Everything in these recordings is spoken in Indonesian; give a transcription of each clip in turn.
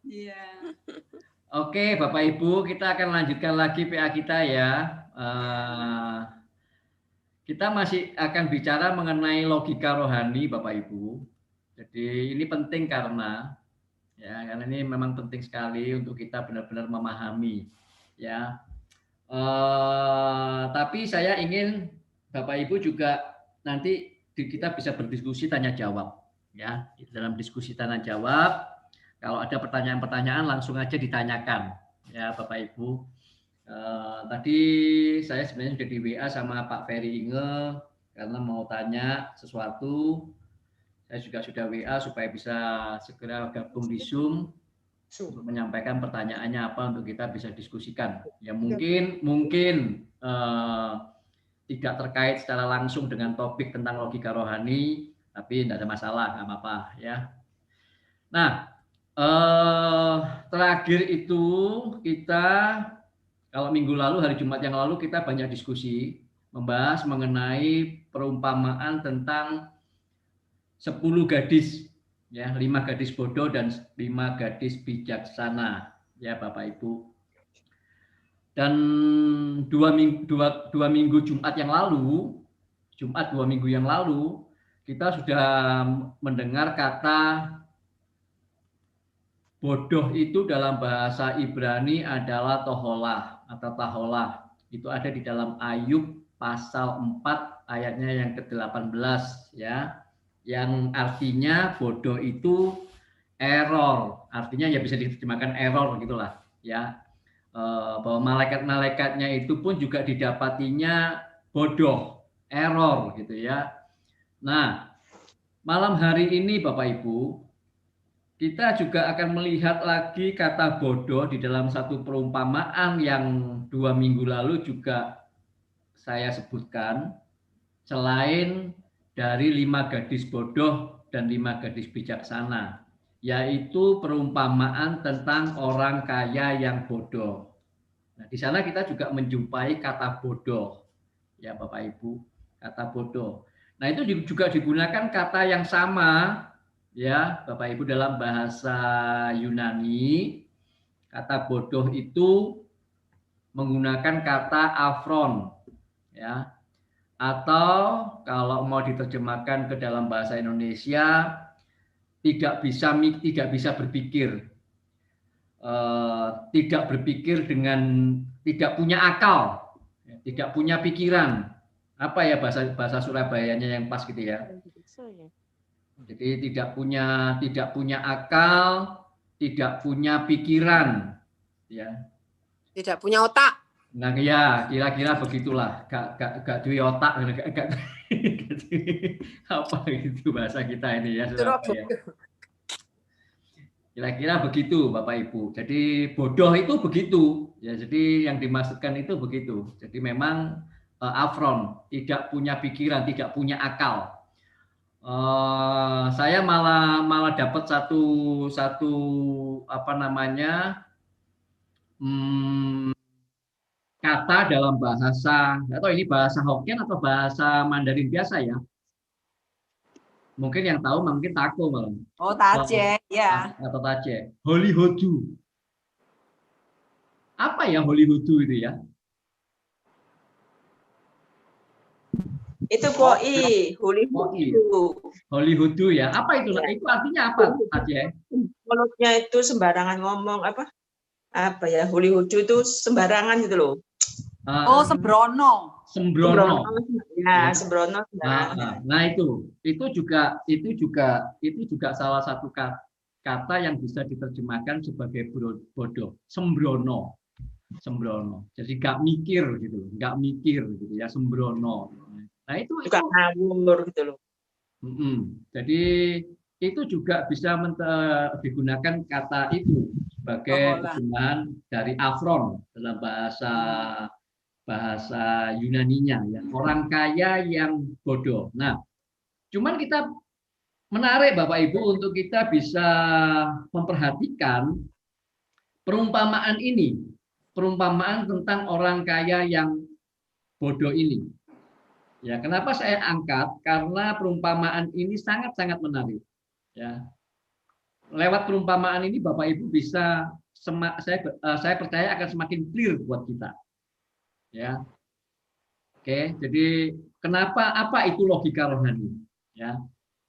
Iya. Oke, Bapak Ibu, kita akan lanjutkan lagi PA kita ya. Kita masih akan bicara mengenai logika rohani, Bapak Ibu. Jadi ini penting karena karena ini memang penting sekali untuk kita benar-benar memahami ya. Tapi saya ingin Bapak Ibu juga nanti kita bisa berdiskusi tanya jawab ya. Dalam diskusi tanya jawab, kalau ada pertanyaan-pertanyaan langsung aja ditanyakan ya Bapak Ibu. Tadi saya sebenarnya sudah di WA sama Pak Ferry Inge karena mau tanya sesuatu. Saya juga sudah WA supaya bisa segera gabung di Zoom untuk menyampaikan pertanyaannya apa untuk kita bisa diskusikan. Ya mungkin tidak terkait secara langsung dengan topik tentang logika rohani, tapi tidak ada masalah, nggak apa-apa ya. Nah, terakhir itu kita kalau minggu lalu, hari Jumat yang lalu kita banyak diskusi membahas mengenai perumpamaan tentang 10 gadis ya, 5 gadis bodoh dan 5 gadis bijaksana ya Bapak Ibu. Dan dua minggu Jumat yang lalu, Jumat 2 minggu yang lalu, kita sudah mendengar kata bodoh itu dalam bahasa Ibrani adalah toholah atau taholah. Itu ada di dalam Ayub pasal 4 ayatnya yang ke-18 ya. Yang artinya bodoh itu error. Artinya ya bisa diterjemahkan error gitulah ya. Bahwa malaikat-malaikatnya itu pun juga didapatinya bodoh, error gitu ya. Nah, malam hari ini Bapak Ibu, kita juga akan melihat lagi kata bodoh di dalam satu perumpamaan yang 2 minggu lalu juga saya sebutkan. Selain dari 5 gadis bodoh dan 5 gadis bijaksana, yaitu perumpamaan tentang orang kaya yang bodoh. Nah, di sana kita juga menjumpai kata bodoh, ya Bapak Ibu, kata bodoh. Nah, itu juga digunakan kata yang sama, ya Bapak Ibu, dalam bahasa Yunani. Kata bodoh itu menggunakan kata afron, ya. Atau kalau mau diterjemahkan ke dalam bahasa Indonesia, tidak bisa berpikir. Tidak berpikir dengan tidak punya akal, tidak punya pikiran. Apa ya bahasa Surabayanya yang pas gitu ya? Jadi tidak punya akal, tidak punya pikiran, ya. Tidak punya otak. Nah ya kira-kira begitulah. Gak duwe otak, gak, apa itu bahasa kita ini ya Surabaya. Kira-kira begitu Bapak Ibu. Jadi bodoh itu begitu. Ya, jadi yang dimaksudkan itu begitu. Jadi memang afron, tidak punya pikiran, tidak punya akal. Saya malah dapat satu apa namanya kata dalam bahasa, atau ini bahasa Hokkien atau bahasa Mandarin biasa ya. Mungkin yang tahu mungkin tako malam. Oh, taje, ya. Atau taje. Holihodu. Apa ya Holihodu itu ya? Itu koi, Holihodu. Holihodu ya. Apa itu? Ya. Itu artinya apa, Taje? Mulutnya itu sembarangan ngomong apa? Apa ya? Holihodu itu sembarangan gitu loh. Oh, sembrono. Sembrono. Ya, sembrono. Nah, itu juga salah satu kata yang bisa diterjemahkan sebagai bodoh, sembrono. Jadi gak mikir gitu, gak mikir gitu ya, sembrono. Nah, itu ngawur gitu loh. Jadi itu juga bisa digunakan kata itu sebagai terjemahan dari afron dalam bahasa Yunaninya ya, orang kaya yang bodoh. Nah, cuman kita menarik Bapak Ibu untuk kita bisa memperhatikan perumpamaan ini, perumpamaan tentang orang kaya yang bodoh ini. Ya, kenapa saya angkat? Karena perumpamaan ini sangat-sangat menarik. Ya. lewat perumpamaan ini Bapak Ibu bisa saya percaya akan semakin clear buat kita. Ya. Oke, jadi apa itu logika rohani? Ya.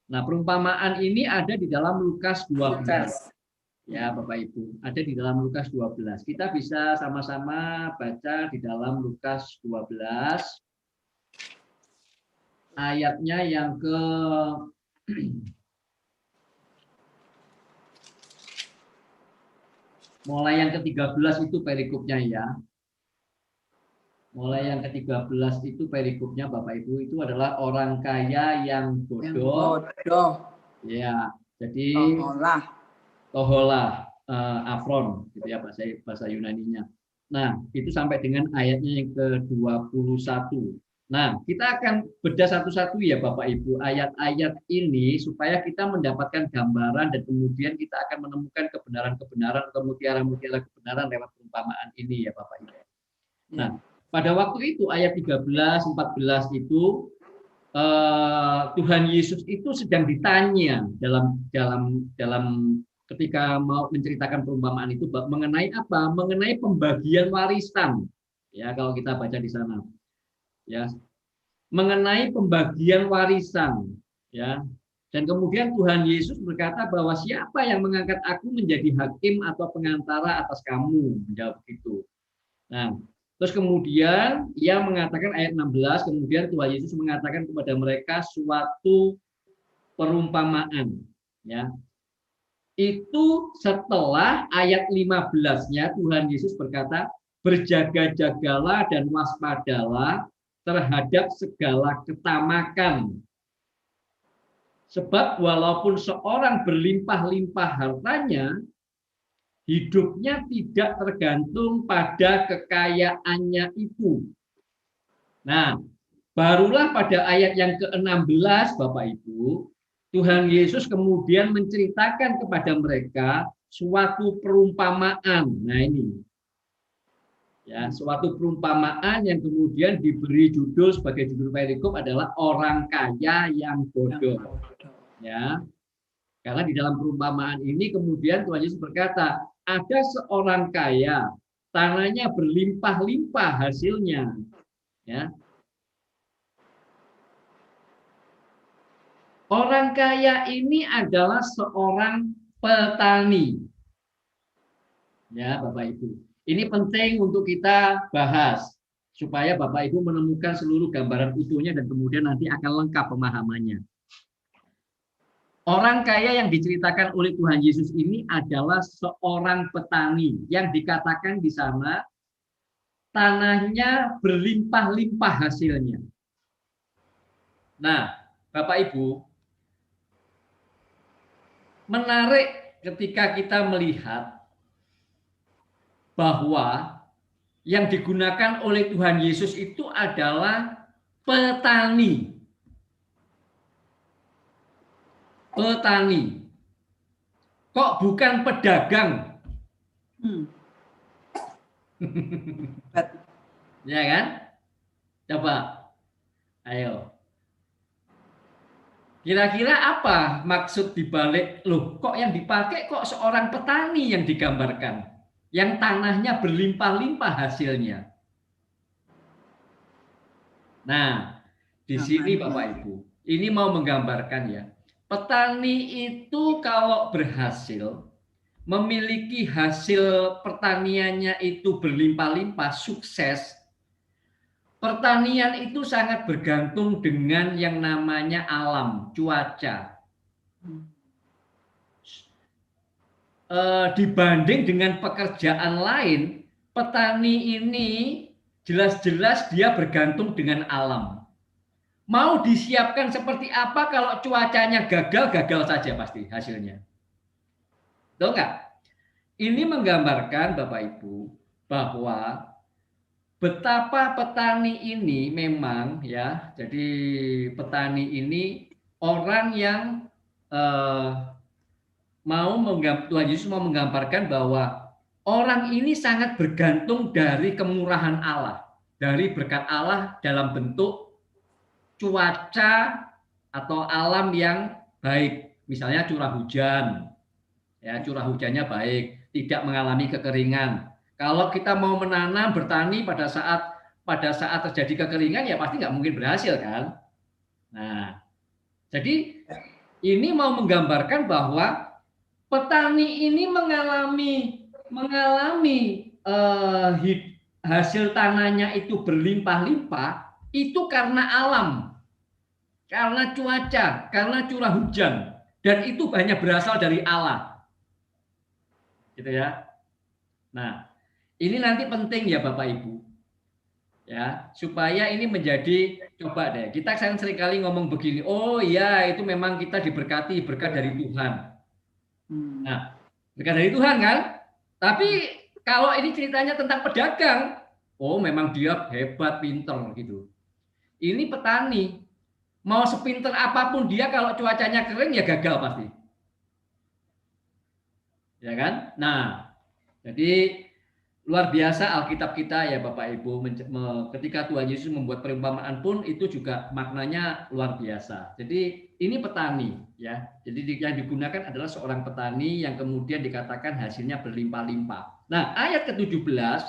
Nah, perumpamaan ini ada di dalam Lukas 12. Ya, Bapak Ibu, ada di dalam Lukas 12. Kita bisa sama-sama baca di dalam Lukas 12 ayatnya yang ke mulai yang ke-13 itu perikopnya ya. Mulai yang ke-13 itu perikopnya Bapak Ibu itu adalah orang kaya yang bodoh. Ya, jadi toholah afron gitu ya bahasa Yunaninya. Nah, itu sampai dengan ayatnya yang ke-21. Nah, kita akan bedah satu-satu ya Bapak Ibu ayat-ayat ini supaya kita mendapatkan gambaran dan kemudian kita akan menemukan kebenaran-kebenaran atau mutiara-mutiara kebenaran lewat perumpamaan ini ya Bapak Ibu. Nah, pada waktu itu ayat 13, 14 itu Tuhan Yesus itu sedang ditanya dalam ketika mau menceritakan perumpamaan itu mengenai apa? Mengenai pembagian warisan. Ya, kalau kita baca di sana. Ya. Mengenai pembagian warisan, ya. Dan kemudian Tuhan Yesus berkata bahwa siapa yang mengangkat aku menjadi hakim atau pengantara atas kamu? Menjawab begitu. Nah, terus kemudian ia mengatakan ayat 16, kemudian Tuhan Yesus mengatakan kepada mereka suatu perumpamaan, ya. Itu setelah ayat 15-nya Tuhan Yesus berkata, berjaga-jagalah dan waspadalah terhadap segala ketamakan. Sebab walaupun seorang berlimpah-limpah hartanya, hidupnya tidak tergantung pada kekayaannya itu. Nah, barulah pada ayat yang ke-16, Bapak Ibu, Tuhan Yesus kemudian menceritakan kepada mereka suatu perumpamaan. Nah ini. Ya, suatu perumpamaan yang kemudian diberi judul sebagai judul perikop adalah orang kaya yang bodoh. Ya. Karena di dalam perumpamaan ini kemudian Tuhan Yesus berkata, ada seorang kaya, tanahnya berlimpah-limpah hasilnya. Ya. Orang kaya ini adalah seorang petani. Ya, Bapak Ibu. Ini penting untuk kita bahas supaya Bapak Ibu menemukan seluruh gambaran utuhnya dan kemudian nanti akan lengkap pemahamannya. Orang kaya yang diceritakan oleh Tuhan Yesus ini adalah seorang petani yang dikatakan di sana tanahnya berlimpah-limpah hasilnya. Nah, Bapak Ibu, menarik ketika kita melihat bahwa yang digunakan oleh Tuhan Yesus itu adalah petani. Petani. Kok bukan pedagang? Ya kan? Coba. Ayo. Kira-kira apa maksud dibalik? Loh, kok yang dipakai kok seorang petani yang digambarkan? Yang tanahnya berlimpah-limpah hasilnya. Nah, di sini Bapak Ibu, ini mau menggambarkan ya. Petani itu kalau berhasil, memiliki hasil pertaniannya itu berlimpah-limpah, sukses, pertanian itu sangat bergantung dengan yang namanya alam, cuaca. Dibanding dengan pekerjaan lain, petani ini jelas-jelas dia bergantung dengan alam. Mau disiapkan seperti apa kalau cuacanya gagal, gagal saja pasti hasilnya. Tahu nggak? Ini menggambarkan Bapak Ibu bahwa betapa petani ini memang ya, jadi petani ini orang yang Tuhan Yesus mau menggambarkan bahwa orang ini sangat bergantung dari kemurahan Allah, dari berkat Allah dalam bentuk cuaca atau alam yang baik, misalnya curah hujan, ya curah hujannya baik, tidak mengalami kekeringan. Kalau kita mau menanam, bertani pada saat terjadi kekeringan, ya pasti nggak mungkin berhasil kan. Nah, jadi ini mau menggambarkan bahwa petani ini mengalami hasil tanahnya itu berlimpah-limpah itu karena alam, karena cuaca, karena curah hujan, dan itu hanya berasal dari Allah, gitu ya. Nah, ini nanti penting ya Bapak Ibu, ya supaya ini menjadi, coba deh kita seringkali ngomong begini, oh iya itu memang kita diberkati berkat dari Tuhan. Nah, berkat dari Tuhan kan, tapi kalau ini ceritanya tentang pedagang, oh memang dia hebat, pinter gitu. Ini petani, mau sepinter apapun dia kalau cuacanya kering ya gagal pasti, ya kan? Nah, jadi luar biasa Alkitab kita ya Bapak Ibu, ketika Tuhan Yesus membuat perumpamaan pun itu juga maknanya luar biasa. Jadi ini petani ya, jadi yang digunakan adalah seorang petani yang kemudian dikatakan hasilnya berlimpah-limpah. Nah, ayat ke-17,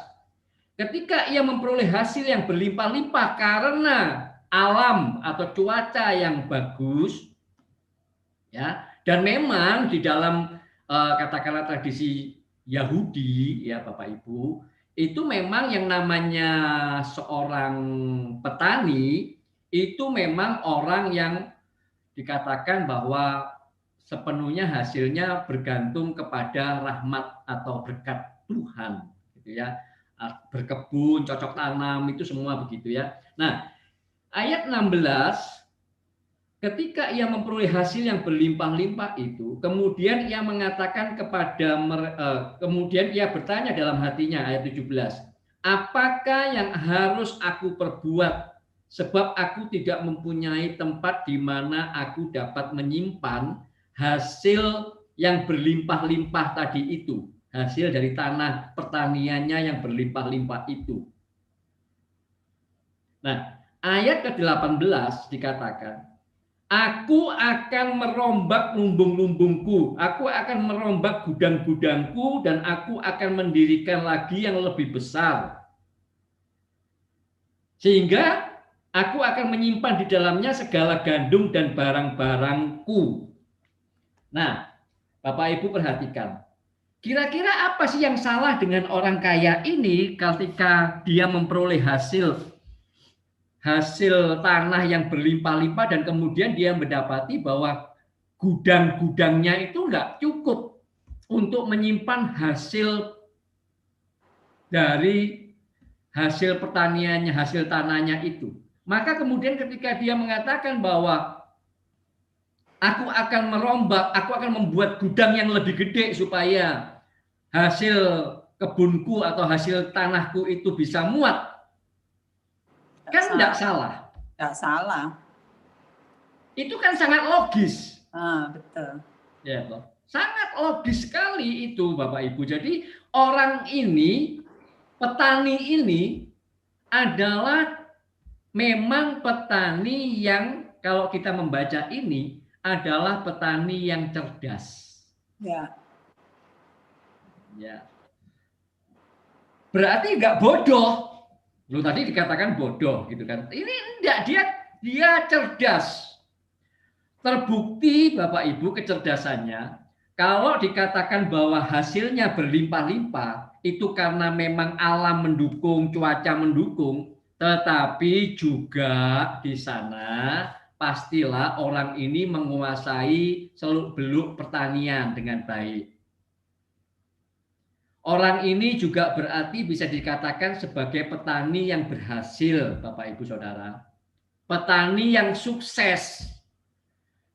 ketika ia memperoleh hasil yang berlimpah-limpah karena alam atau cuaca yang bagus, ya, dan memang di dalam katakanlah tradisi Yahudi ya Bapak Ibu, itu memang yang namanya seorang petani itu memang orang yang dikatakan bahwa sepenuhnya hasilnya bergantung kepada rahmat atau berkat Tuhan, gitu ya. Berkebun, cocok tanam itu semua begitu ya. Nah, ayat 16, ketika ia memperoleh hasil yang berlimpah-limpah itu, kemudian ia mengatakan kemudian ia bertanya dalam hatinya, ayat 17, apakah yang harus aku perbuat? Sebab aku tidak mempunyai tempat di mana aku dapat menyimpan hasil yang berlimpah-limpah tadi itu. Hasil dari tanah pertaniannya yang berlimpah-limpah itu. Nah, ayat ke-18 dikatakan, aku akan merombak lumbung-lumbungku, aku akan merombak gudang-gudangku, dan aku akan mendirikan lagi yang lebih besar. Sehingga aku akan menyimpan di dalamnya segala gandum dan barang-barangku. Nah, Bapak Ibu perhatikan. Kira-kira apa sih yang salah dengan orang kaya ini ketika dia memperoleh hasil tanah yang berlimpah-limpah dan kemudian dia mendapati bahwa gudang-gudangnya itu enggak cukup untuk menyimpan hasil dari hasil pertaniannya, hasil tanahnya itu. Maka kemudian ketika dia mengatakan bahwa aku akan merombak, aku akan membuat gudang yang lebih gede supaya hasil kebunku atau hasil tanahku itu bisa muat, kan enggak salah. Enggak salah. Itu kan sangat logis. Betul. Ya, sangat logis sekali itu Bapak Ibu. Jadi orang ini, petani ini adalah memang petani yang kalau kita membaca ini adalah petani yang cerdas. Ya. Ya. Berarti enggak bodoh. Lu tadi dikatakan bodoh gitu kan. Ini enggak, dia cerdas. Terbukti Bapak Ibu kecerdasannya kalau dikatakan bahwa hasilnya berlimpah-limpah itu karena memang alam mendukung, cuaca mendukung, tetapi juga di sana pastilah orang ini menguasai seluk-beluk pertanian dengan baik. Orang ini juga berarti bisa dikatakan sebagai petani yang berhasil, Bapak Ibu Saudara. Petani yang sukses.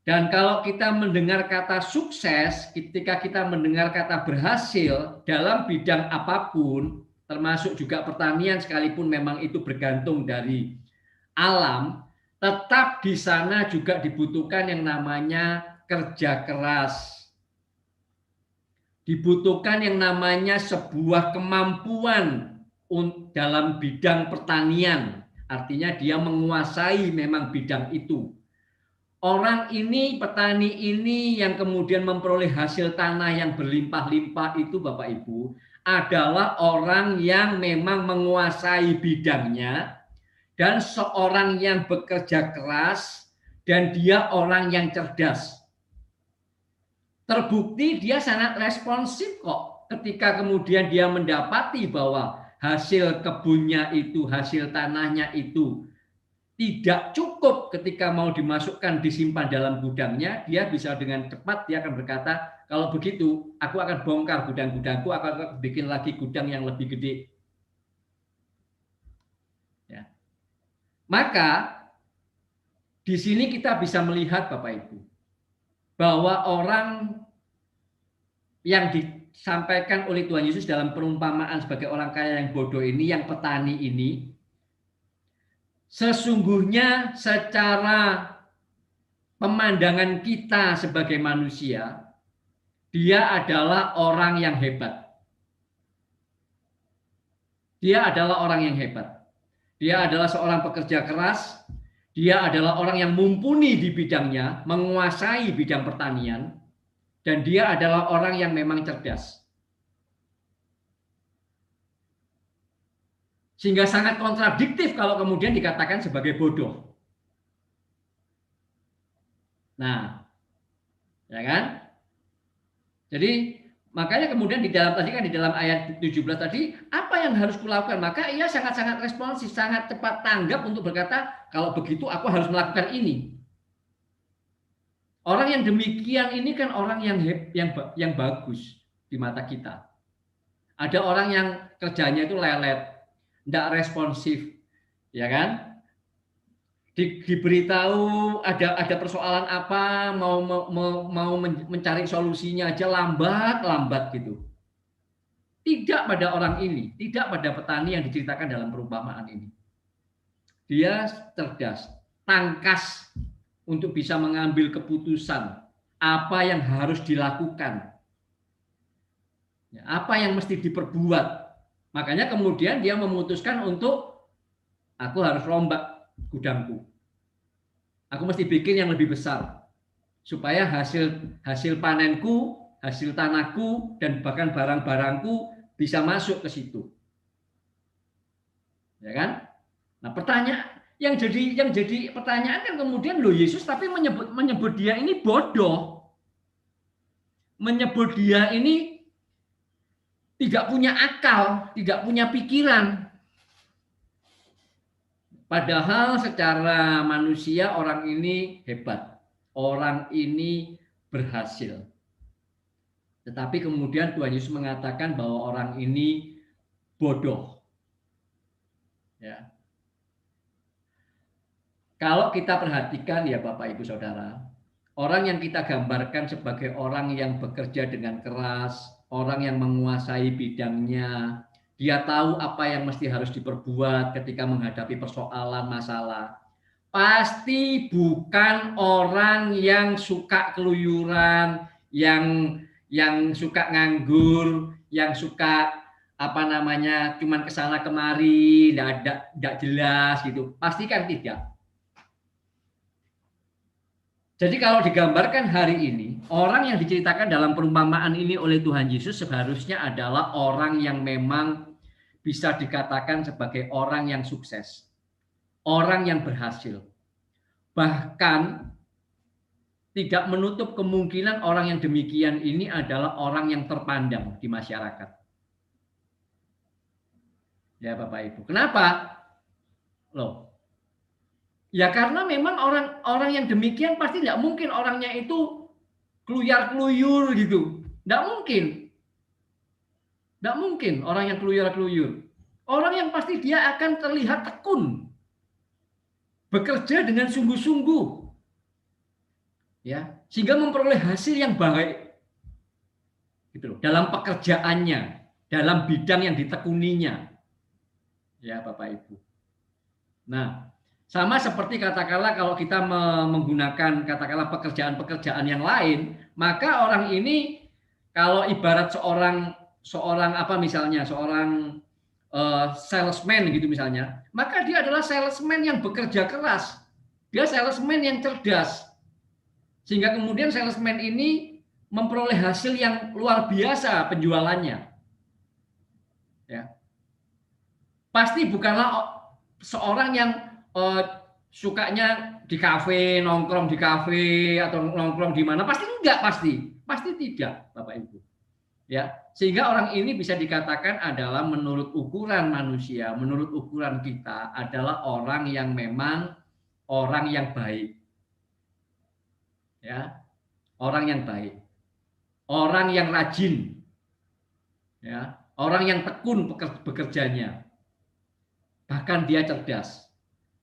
Dan kalau kita mendengar kata sukses, ketika kita mendengar kata berhasil dalam bidang apapun, termasuk juga pertanian sekalipun memang itu bergantung dari alam, tetap di sana juga dibutuhkan yang namanya kerja keras. Dibutuhkan yang namanya sebuah kemampuan dalam bidang pertanian. Artinya dia menguasai memang bidang itu. Orang ini, petani ini yang kemudian memperoleh hasil tanah yang berlimpah-limpah itu Bapak Ibu adalah orang yang memang menguasai bidangnya dan seorang yang bekerja keras dan dia orang yang cerdas. Terbukti dia sangat responsif kok ketika kemudian dia mendapati bahwa hasil kebunnya itu, hasil tanahnya itu tidak cukup ketika mau dimasukkan disimpan dalam gudangnya, dia bisa dengan cepat dia akan berkata, kalau begitu aku akan bongkar gudang-gudangku, aku akan bikin lagi gudang yang lebih gede. Ya. Maka di sini kita bisa melihat Bapak Ibu bahwa orang yang disampaikan oleh Tuhan Yesus dalam perumpamaan sebagai orang kaya yang bodoh ini, yang petani ini, sesungguhnya secara pemandangan kita sebagai manusia, dia adalah orang yang hebat. Dia adalah orang yang hebat. Dia adalah seorang pekerja keras. Dia adalah orang yang mumpuni di bidangnya, menguasai bidang pertanian. Dan dia adalah orang yang memang cerdas. Sehingga sangat kontradiktif kalau kemudian dikatakan sebagai bodoh. Nah, ya kan? Jadi makanya kemudian di dalam tadi kan di dalam ayat 17 tadi, apa yang harus kulakukan? Maka ia sangat-sangat responsif, sangat cepat tanggap untuk berkata, kalau begitu aku harus melakukan ini. Orang yang demikian ini kan orang yang bagus di mata kita. Ada orang yang kerjanya itu lelet, tidak responsif, ya kan? Diberitahu ada persoalan apa, mau mencari solusinya aja lambat gitu. Tidak pada orang ini, tidak pada petani yang diceritakan dalam perumpamaan ini. Dia cerdas, tangkas untuk bisa mengambil keputusan apa yang harus dilakukan, apa yang mesti diperbuat. Makanya kemudian dia memutuskan untuk aku harus rombak gudangku. Aku mesti bikin yang lebih besar supaya hasil panenku, hasil tanahku dan bahkan barang-barangku bisa masuk ke situ. Ya kan? Nah, yang jadi pertanyaan kan kemudian loh, Yesus tapi menyebut dia ini bodoh. Menyebut dia ini tidak punya akal, tidak punya pikiran. Padahal secara manusia orang ini hebat, orang ini berhasil. Tetapi kemudian Tuhan Yesus mengatakan bahwa orang ini bodoh. Ya. Kalau kita perhatikan ya Bapak Ibu Saudara, orang yang kita gambarkan sebagai orang yang bekerja dengan keras, orang yang menguasai bidangnya, dia tahu apa yang mesti harus diperbuat ketika menghadapi persoalan masalah. Pasti bukan orang yang suka keluyuran, yang suka nganggur, yang suka cuman kesana kemari, tidak jelas gitu. Pastikan tidak. Jadi kalau digambarkan hari ini, orang yang diceritakan dalam perumpamaan ini oleh Tuhan Yesus seharusnya adalah orang yang memang bisa dikatakan sebagai orang yang sukses, orang yang berhasil. Bahkan tidak menutup kemungkinan orang yang demikian ini adalah orang yang terpandang di masyarakat. Ya Bapak Ibu. Kenapa? Loh. Ya karena memang orang yang demikian pasti tidak mungkin orangnya itu keluyar-keluyur gitu. Tidak mungkin. Tidak mungkin orang yang keluyar-keluyur. Orang yang pasti dia akan terlihat tekun. Bekerja dengan sungguh-sungguh. Ya, sehingga memperoleh hasil yang baik. Gitu loh, dalam pekerjaannya, dalam bidang yang ditekuninya. Ya, Bapak Ibu. Nah, sama seperti katakanlah kalau kita menggunakan katakanlah pekerjaan-pekerjaan yang lain, maka orang ini kalau ibarat seorang salesman gitu misalnya, maka dia adalah salesman yang bekerja keras. Dia salesman yang cerdas. Sehingga kemudian salesman ini memperoleh hasil yang luar biasa penjualannya. Ya. Pasti bukanlah seorang yang sukanya di kafe, nongkrong di kafe atau nongkrong di mana, pasti enggak, pasti tidak, Bapak Ibu. Ya, sehingga orang ini bisa dikatakan adalah menurut ukuran manusia, menurut ukuran kita adalah orang yang memang orang yang baik. Ya. Orang yang baik. Orang yang rajin. Ya, orang yang tekun bekerjanya. Bahkan dia cerdas.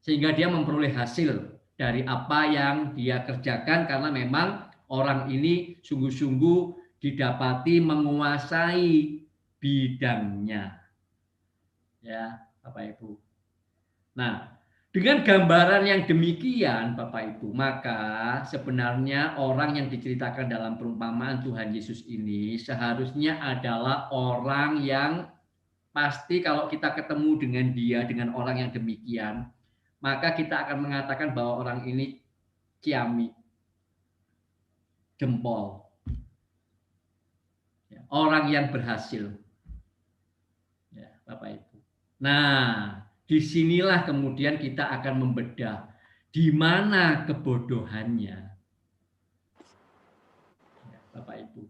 Sehingga dia memperoleh hasil dari apa yang dia kerjakan karena memang orang ini sungguh-sungguh didapati menguasai bidangnya. Ya, Bapak Ibu. Nah, dengan gambaran yang demikian, Bapak Ibu, maka sebenarnya orang yang diceritakan dalam perumpamaan Tuhan Yesus ini seharusnya adalah orang yang pasti kalau kita ketemu dengan dia, dengan orang yang demikian, maka kita akan mengatakan bahwa orang ini ciamik, jempol. Orang yang berhasil. Ya, Bapak Ibu. Nah, disinilah kemudian kita akan membedah di mana kebodohannya. Ya, Bapak Ibu.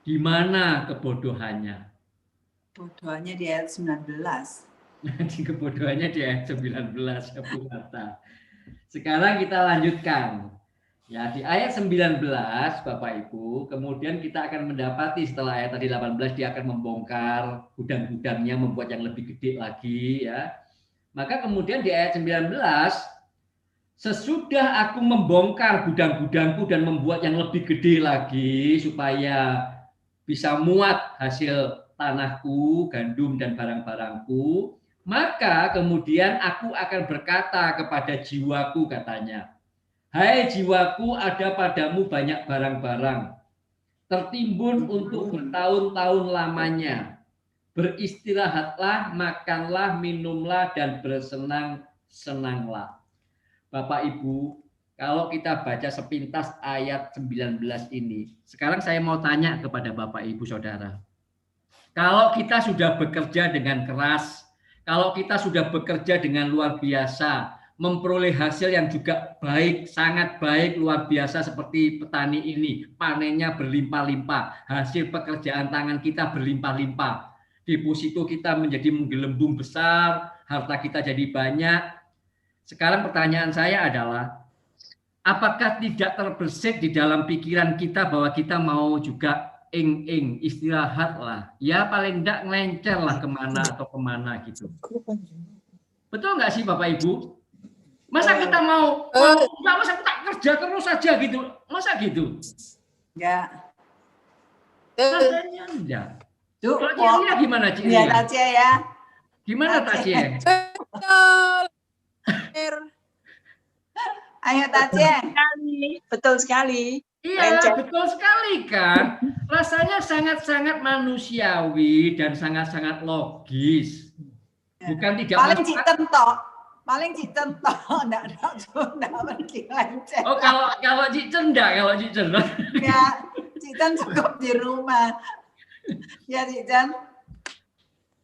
Di mana kebodohannya? Kebodohannya di ayat 19. Di kebodohannya di ayat 19, ya Bu Marta. Sekarang kita lanjutkan. Ya, di ayat 19 Bapak Ibu, kemudian kita akan mendapati setelah ayat tadi 18 dia akan membongkar gudang-gudangnya, membuat yang lebih gede lagi ya. Maka kemudian di ayat 19, sesudah aku membongkar gudang-gudangku dan membuat yang lebih gede lagi supaya bisa muat hasil tanahku, gandum dan barang-barangku, maka kemudian aku akan berkata kepada jiwaku, katanya, hai jiwaku, ada padamu banyak barang-barang, tertimbun untuk bertahun-tahun lamanya. Beristirahatlah, makanlah, minumlah, dan bersenang-senanglah. Bapak Ibu, kalau kita baca sepintas ayat 19 ini, sekarang saya mau tanya kepada Bapak Ibu Saudara. Kalau kita sudah bekerja dengan keras, kalau kita sudah bekerja dengan luar biasa, memperoleh hasil yang juga baik, sangat baik, luar biasa seperti petani ini. Panennya berlimpah-limpah, hasil pekerjaan tangan kita berlimpah-limpah. Deposito kita menjadi menggelembung besar, harta kita jadi banyak. Sekarang pertanyaan saya adalah, apakah tidak terbersit di dalam pikiran kita bahwa kita mau juga istirahat lah. Ya paling enggak ngelencer lah kemana atau kemana gitu. Betul nggak sih Bapak Ibu? Masa kita masa kita kerja terus saja gitu? Masa gitu? Enggak. Rasanya enggak. Kalau Cia gimana Cia? Iya, Cia ya. Gimana Cia? Ayo Cia. Betul sekali. Iya, betul sekali kan. Rasanya sangat-sangat manusiawi dan sangat-sangat logis. Bukan tidak paling paling Cicen toh, enggak pergi lenceng. Oh, kalau Cicen enggak, Ya, Cicen cukup di rumah. Ya, Cicen.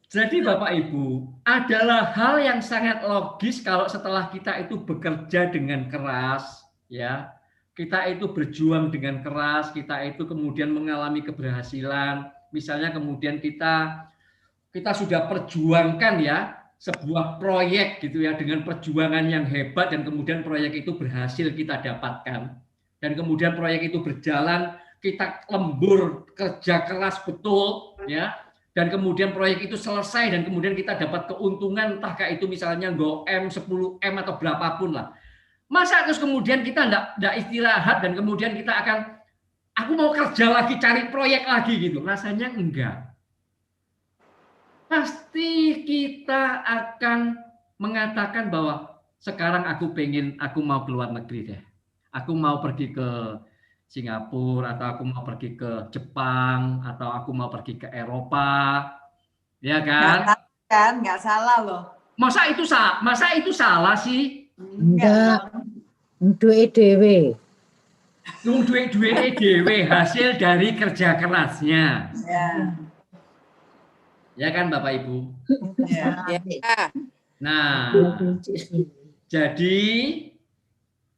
Jadi Bapak Ibu, adalah hal yang sangat logis kalau setelah kita itu bekerja dengan keras, ya. Kita itu berjuang dengan keras, kita itu kemudian mengalami keberhasilan. Misalnya kemudian kita sudah perjuangkan ya sebuah proyek gitu ya dengan perjuangan yang hebat dan kemudian proyek itu berhasil kita dapatkan. Dan kemudian proyek itu berjalan, kita lembur kerja keras betul ya. Dan kemudian proyek itu selesai dan kemudian kita dapat keuntungan entahkah itu misalnya M, 10M atau berapapun lah. Masa terus kemudian kita enggak istirahat dan kemudian kita akan aku mau kerja lagi, cari proyek lagi gitu. Rasanya enggak. Pasti kita akan mengatakan bahwa sekarang aku mau keluar negeri deh. Aku mau pergi ke Singapura atau aku mau pergi ke Jepang atau aku mau pergi ke Eropa. Ya kan? Enggak salah loh. Masa itu salah sih? Enggak. Duwe dhewe. duit dewe hasil dari kerja kerasnya. Ya. Ya kan Bapak Ibu? Ya. Ya. Nah, jadi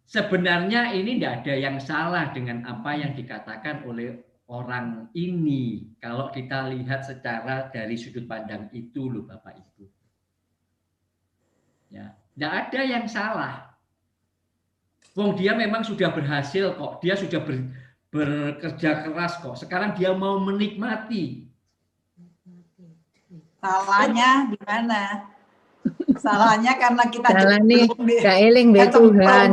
sebenarnya ini tidak ada yang salah dengan apa yang dikatakan oleh orang ini. Kalau kita lihat secara dari sudut pandang itu loh Bapak Ibu. Ya, tidak ada yang salah. Wong dia memang sudah berhasil kok, dia sudah bekerja keras kok. Sekarang dia mau menikmati. Salahnya di mana? Salahnya karena kita Salahnya jeblok di gak eling be Tuhan.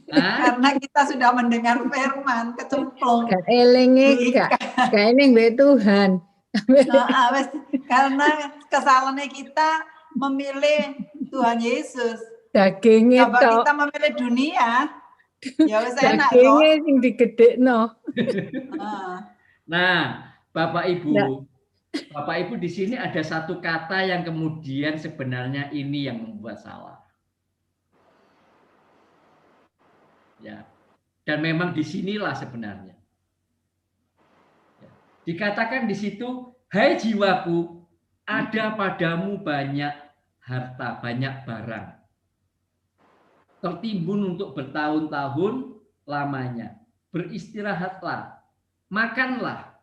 Hah? karena kita sudah mendengar firman kecemplung. Gak eling gak eling be Tuhan. Nah, wes, karena kesalahannya kita memilih Tuhan Yesus. Dagingnya Coba tok. kita memilih dunia, ya wes enak kok. Dagingnya sing digedekno. Nah, Nah, Bapak Ibu, Nggak. Bapak Ibu di sini ada satu kata yang kemudian sebenarnya ini yang membuat salah. Ya. Dan memang disinilah sebenarnya. Ya. Dikatakan di situ, hai jiwaku, ada padamu banyak harta, banyak barang. Tertimbun untuk bertahun-tahun lamanya. Beristirahatlah, makanlah,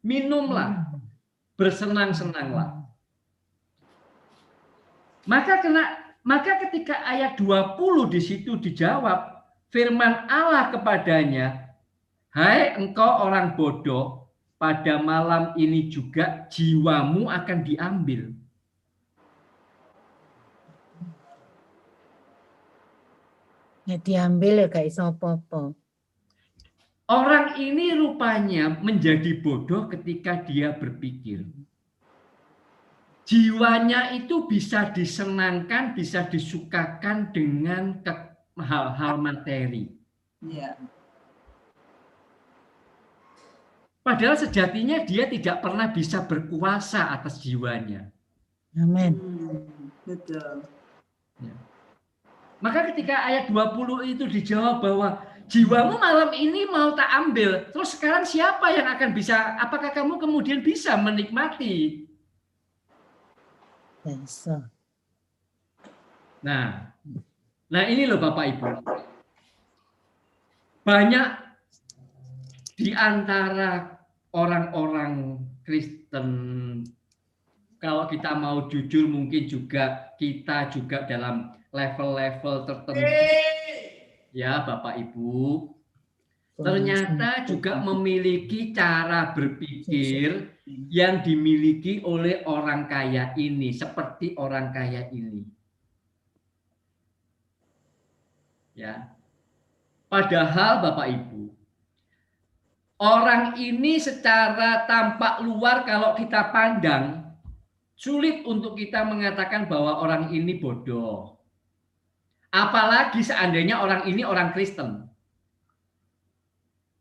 minumlah, bersenang-senanglah. Maka ketika ayat 20 di situ dijawab, firman Allah kepadanya, hai engkau orang bodoh, pada malam ini juga jiwamu akan diambil. Ya diambil ya gak iso apa-apa. Orang ini rupanya menjadi bodoh ketika dia berpikir. Jiwanya itu bisa disenangkan, bisa disukakan dengan hal-hal materi. ya. Padahal sejatinya dia tidak pernah bisa berkuasa atas jiwanya. Amin. Betul. Maka ketika ayat 20 itu dijawab bahwa jiwamu malam ini mau tak ambil. Terus sekarang siapa yang akan bisa, apakah kamu kemudian bisa menikmati? Bisa. Nah ini loh Bapak Ibu. Banyak di antara orang-orang Kristen, kalau kita mau jujur mungkin juga kita juga dalam level-level tertentu. Ya Bapak Ibu, ternyata juga memiliki cara berpikir yang dimiliki oleh orang kaya ini, seperti orang kaya ini. Ya. Padahal Bapak Ibu, orang ini secara tampak luar kalau kita pandang, sulit untuk kita mengatakan bahwa orang ini bodoh. Apalagi seandainya orang ini orang Kristen.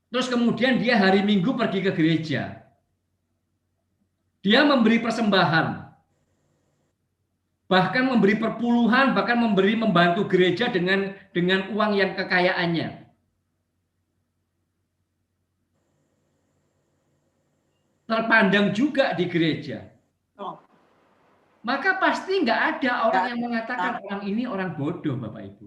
Terus kemudian dia hari Minggu pergi ke gereja. Dia memberi persembahan. Bahkan memberi perpuluhan, bahkan membantu gereja dengan uang yang kekayaannya. Terpandang juga di gereja. Maka pasti nggak ada orang yang mengatakan orang ini orang bodoh, Bapak Ibu.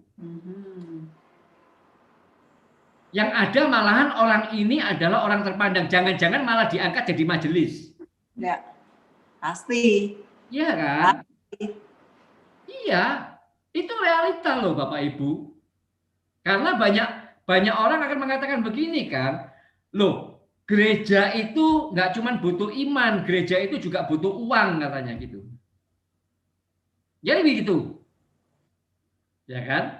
Yang ada malahan orang ini adalah orang terpandang. Jangan-jangan malah diangkat jadi majelis. Ya, pasti. Iya kan? Iya, itu realita loh Bapak Ibu. Karena banyak orang akan mengatakan begini kan, loh gereja itu nggak cuma butuh iman, gereja itu juga butuh uang katanya gitu. Jadi begitu, ya kan?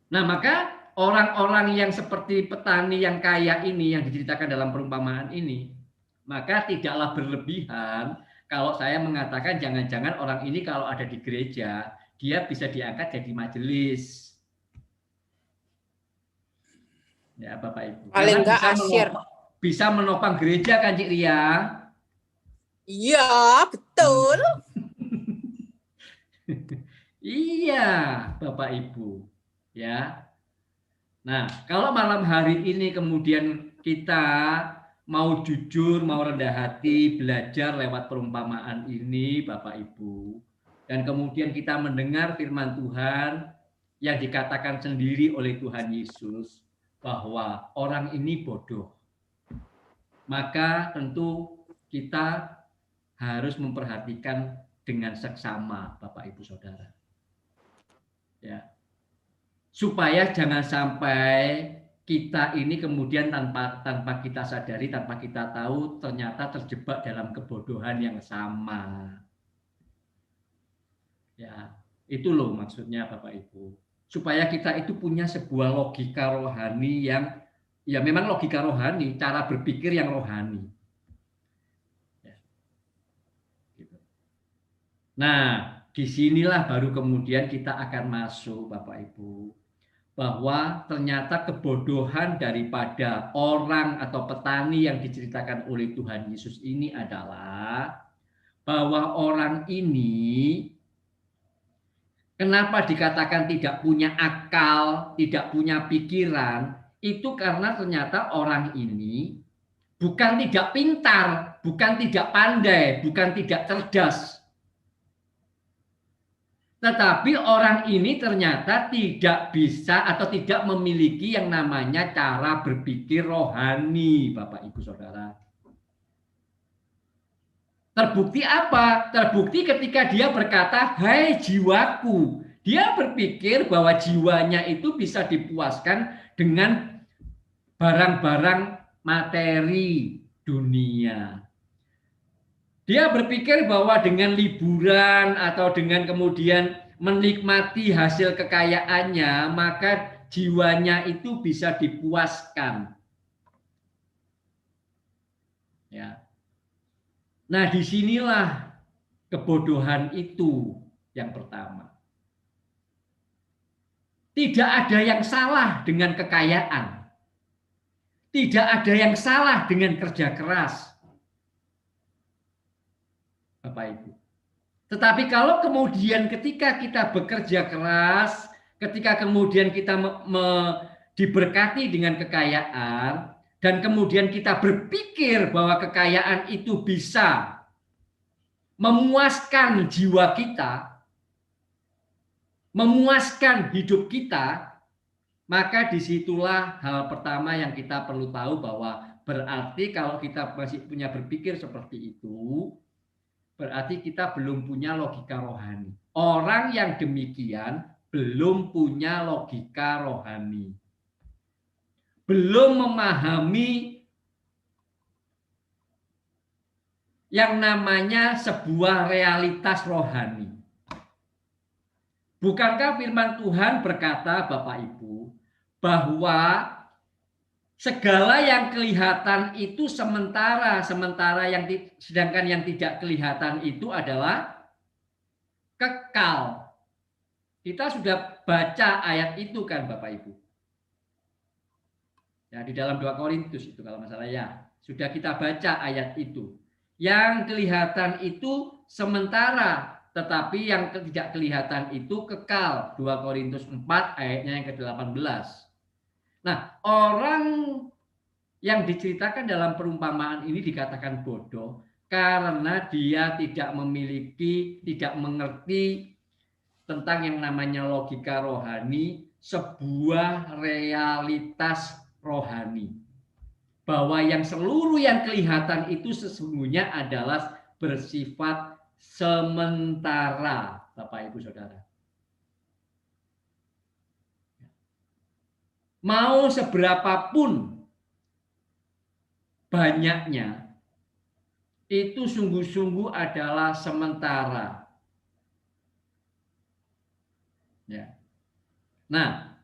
Nah maka orang-orang yang seperti petani yang kaya ini yang diceritakan dalam perumpamaan ini, maka tidaklah berlebihan kalau saya mengatakan jangan-jangan orang ini kalau ada di gereja dia bisa diangkat jadi majelis. Ya Bapak Ibu. Paling enggak asyir. Bisa menopang gereja kan Cik Ria? Iya, betul. Iya, Bapak Ibu. Ya. Nah, kalau malam hari ini kemudian kita mau jujur, mau rendah hati, belajar lewat perumpamaan ini, Bapak Ibu, dan kemudian kita mendengar firman Tuhan yang dikatakan sendiri oleh Tuhan Yesus bahwa orang ini bodoh, maka tentu kita harus memperhatikan dengan seksama, Bapak Ibu Saudara. Ya. Supaya jangan sampai kita ini kemudian tanpa kita sadari, tanpa kita tahu ternyata terjebak dalam kebodohan yang sama. Ya, itu loh maksudnya Bapak Ibu. Supaya kita itu punya sebuah logika rohani yang ya memang logika rohani, cara berpikir yang rohani. Ya. Gitu. Nah, disinilah baru kemudian kita akan masuk Bapak Ibu, bahwa ternyata kebodohan daripada orang atau petani yang diceritakan oleh Tuhan Yesus ini adalah bahwa orang ini kenapa dikatakan tidak punya akal, tidak punya pikiran, itu karena ternyata orang ini bukan tidak pintar, bukan tidak pandai, bukan tidak cerdas. Tetapi orang ini ternyata tidak bisa atau tidak memiliki yang namanya cara berpikir rohani, Bapak Ibu Saudara. Terbukti apa? Terbukti ketika dia berkata, "Hai jiwaku." Dia berpikir bahwa jiwanya itu bisa dipuaskan dengan barang-barang materi dunia. Dia berpikir bahwa dengan liburan atau dengan kemudian menikmati hasil kekayaannya, maka jiwanya itu bisa dipuaskan. Ya. Nah, disinilah kebodohan itu yang pertama. Tidak ada yang salah dengan kekayaan. Tidak ada yang salah dengan kerja keras. Bapak Ibu. Tetapi kalau kemudian ketika kita bekerja keras, ketika kemudian kita diberkati dengan kekayaan, dan kemudian kita berpikir bahwa kekayaan itu bisa memuaskan jiwa kita, memuaskan hidup kita, maka disitulah hal pertama yang kita perlu tahu bahwa berarti kalau kita masih punya berpikir seperti itu, berarti kita belum punya logika rohani. Orang yang demikian belum punya logika rohani. Belum memahami yang namanya sebuah realitas rohani. Bukankah firman Tuhan berkata, Bapak Ibu, bahwa segala yang kelihatan itu sementara, sedangkan yang tidak kelihatan itu adalah kekal. Kita sudah baca ayat itu kan Bapak Ibu. Ya, di dalam 2 Korintus itu kalau masalah ya. Sudah kita baca ayat itu. Yang kelihatan itu sementara, tetapi yang tidak kelihatan itu kekal. 2 Korintus 4 ayatnya yang ke-18. Nah, orang yang diceritakan dalam perumpamaan ini dikatakan bodoh karena dia tidak memiliki, tidak mengerti tentang yang namanya logika rohani, sebuah realitas rohani. Bahwa yang seluruh yang kelihatan itu sesungguhnya adalah bersifat sementara, Bapak Ibu Saudara. Mau seberapapun banyaknya, itu sungguh-sungguh adalah sementara. Ya. Nah,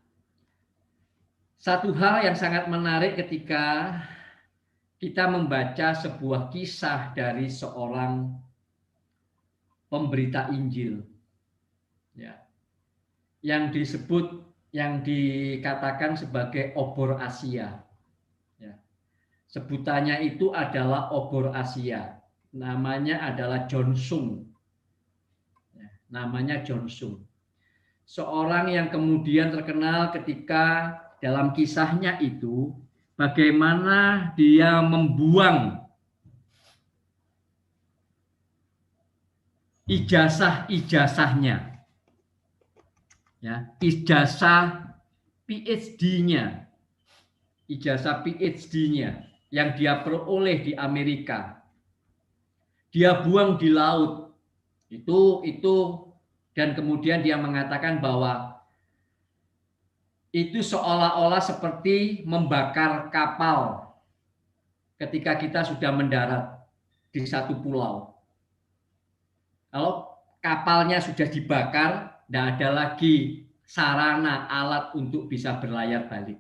satu hal yang sangat menarik ketika kita membaca sebuah kisah dari seorang pemberita Injil, ya, yang dikatakan sebagai obor Asia. Ya. Sebutannya itu adalah obor Asia. Namanya adalah John Sung. Ya, namanya John Sung. Seorang yang kemudian terkenal ketika dalam kisahnya itu bagaimana dia membuang ijazah-ijazahnya, ya, ijazah PhD-nya, yang dia peroleh di Amerika, dia buang di laut, itu, dan kemudian dia mengatakan bahwa itu seolah-olah seperti membakar kapal ketika kita sudah mendarat di satu pulau. Kalau kapalnya sudah dibakar, tidak ada lagi sarana alat untuk bisa berlayar balik.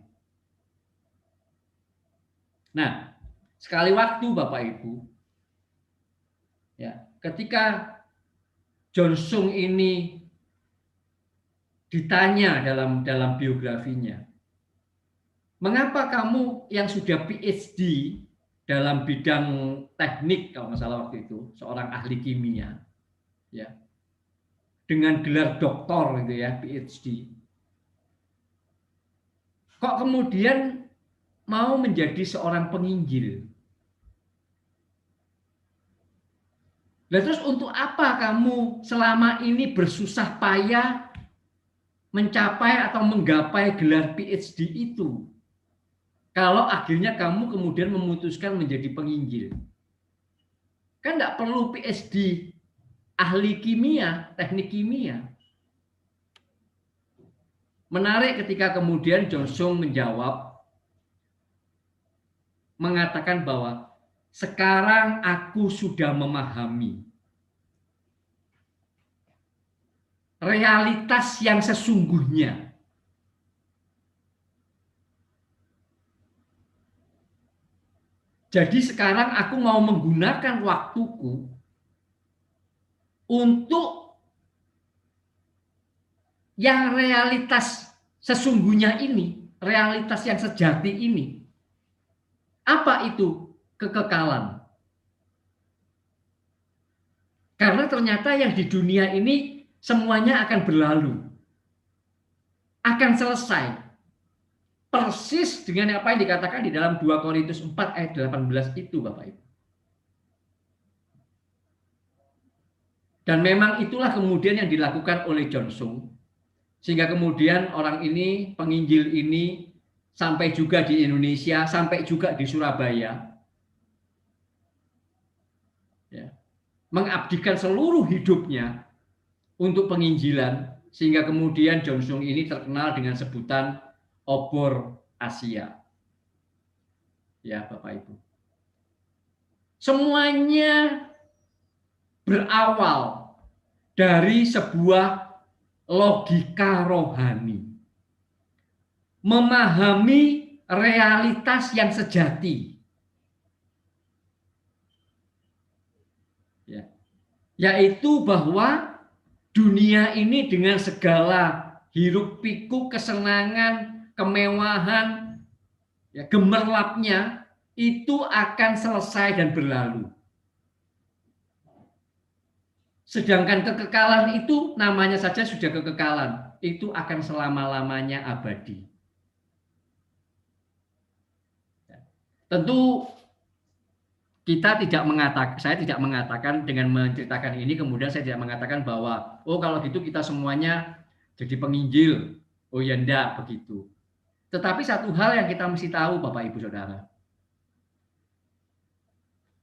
Nah, sekali waktu Bapak Ibu, ya, ketika Johnson ini ditanya dalam biografinya, mengapa kamu yang sudah PhD dalam bidang teknik, kalau nggak salah waktu itu, seorang ahli kimia, ya, dengan gelar doktor gitu ya, PhD, kok kemudian mau menjadi seorang penginjil? Nah, terus untuk apa kamu selama ini bersusah payah mencapai atau menggapai gelar PhD itu, kalau akhirnya kamu kemudian memutuskan menjadi penginjil? Kan nggak perlu PhD ahli kimia, teknik kimia. Menarik ketika kemudian Johnson menjawab, mengatakan bahwa sekarang aku sudah memahami realitas yang sesungguhnya. Jadi sekarang aku mau menggunakan waktuku untuk yang realitas sesungguhnya ini, realitas yang sejati ini. Apa itu? Kekekalan. Karena ternyata yang di dunia ini semuanya akan berlalu, akan selesai. Persis dengan apa yang dikatakan di dalam 2 Korintus 4 ayat 18 itu, Bapak Ibu. Dan memang itulah kemudian yang dilakukan oleh Johnson, sehingga kemudian orang ini, penginjil ini, sampai juga di Indonesia, sampai juga di Surabaya, ya, mengabdikan seluruh hidupnya untuk penginjilan, sehingga kemudian Johnson ini terkenal dengan sebutan obor Asia. Ya, Bapak Ibu. Semuanya berawal dari sebuah logika rohani. Memahami realitas yang sejati. Ya. Yaitu bahwa dunia ini dengan segala hiruk pikuk, kesenangan, kemewahan, ya, gemerlapnya, itu akan selesai dan berlalu. Sedangkan kekekalan itu namanya saja sudah kekekalan, itu akan selama-lamanya abadi. Tentu kita tidak mengatakan, saya tidak mengatakan dengan menceritakan ini kemudian saya tidak mengatakan bahwa oh kalau gitu kita semuanya jadi penginjil. Oh ya, enggak begitu. Tetapi satu hal yang kita mesti tahu, Bapak Ibu Saudara,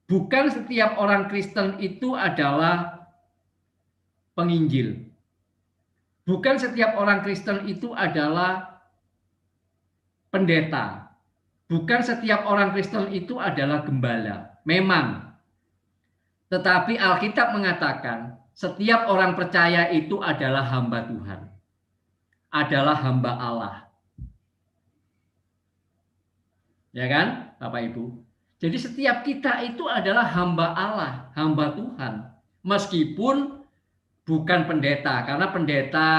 bukan setiap orang Kristen itu adalah penginjil. Bukan setiap orang Kristen itu adalah pendeta. Bukan setiap orang Kristen itu adalah gembala. Memang. Tetapi Alkitab mengatakan setiap orang percaya itu adalah hamba Tuhan. Adalah hamba Allah. Ya kan, Bapak Ibu? Jadi setiap kita itu adalah hamba Allah, hamba Tuhan. Meskipun bukan pendeta, karena pendeta,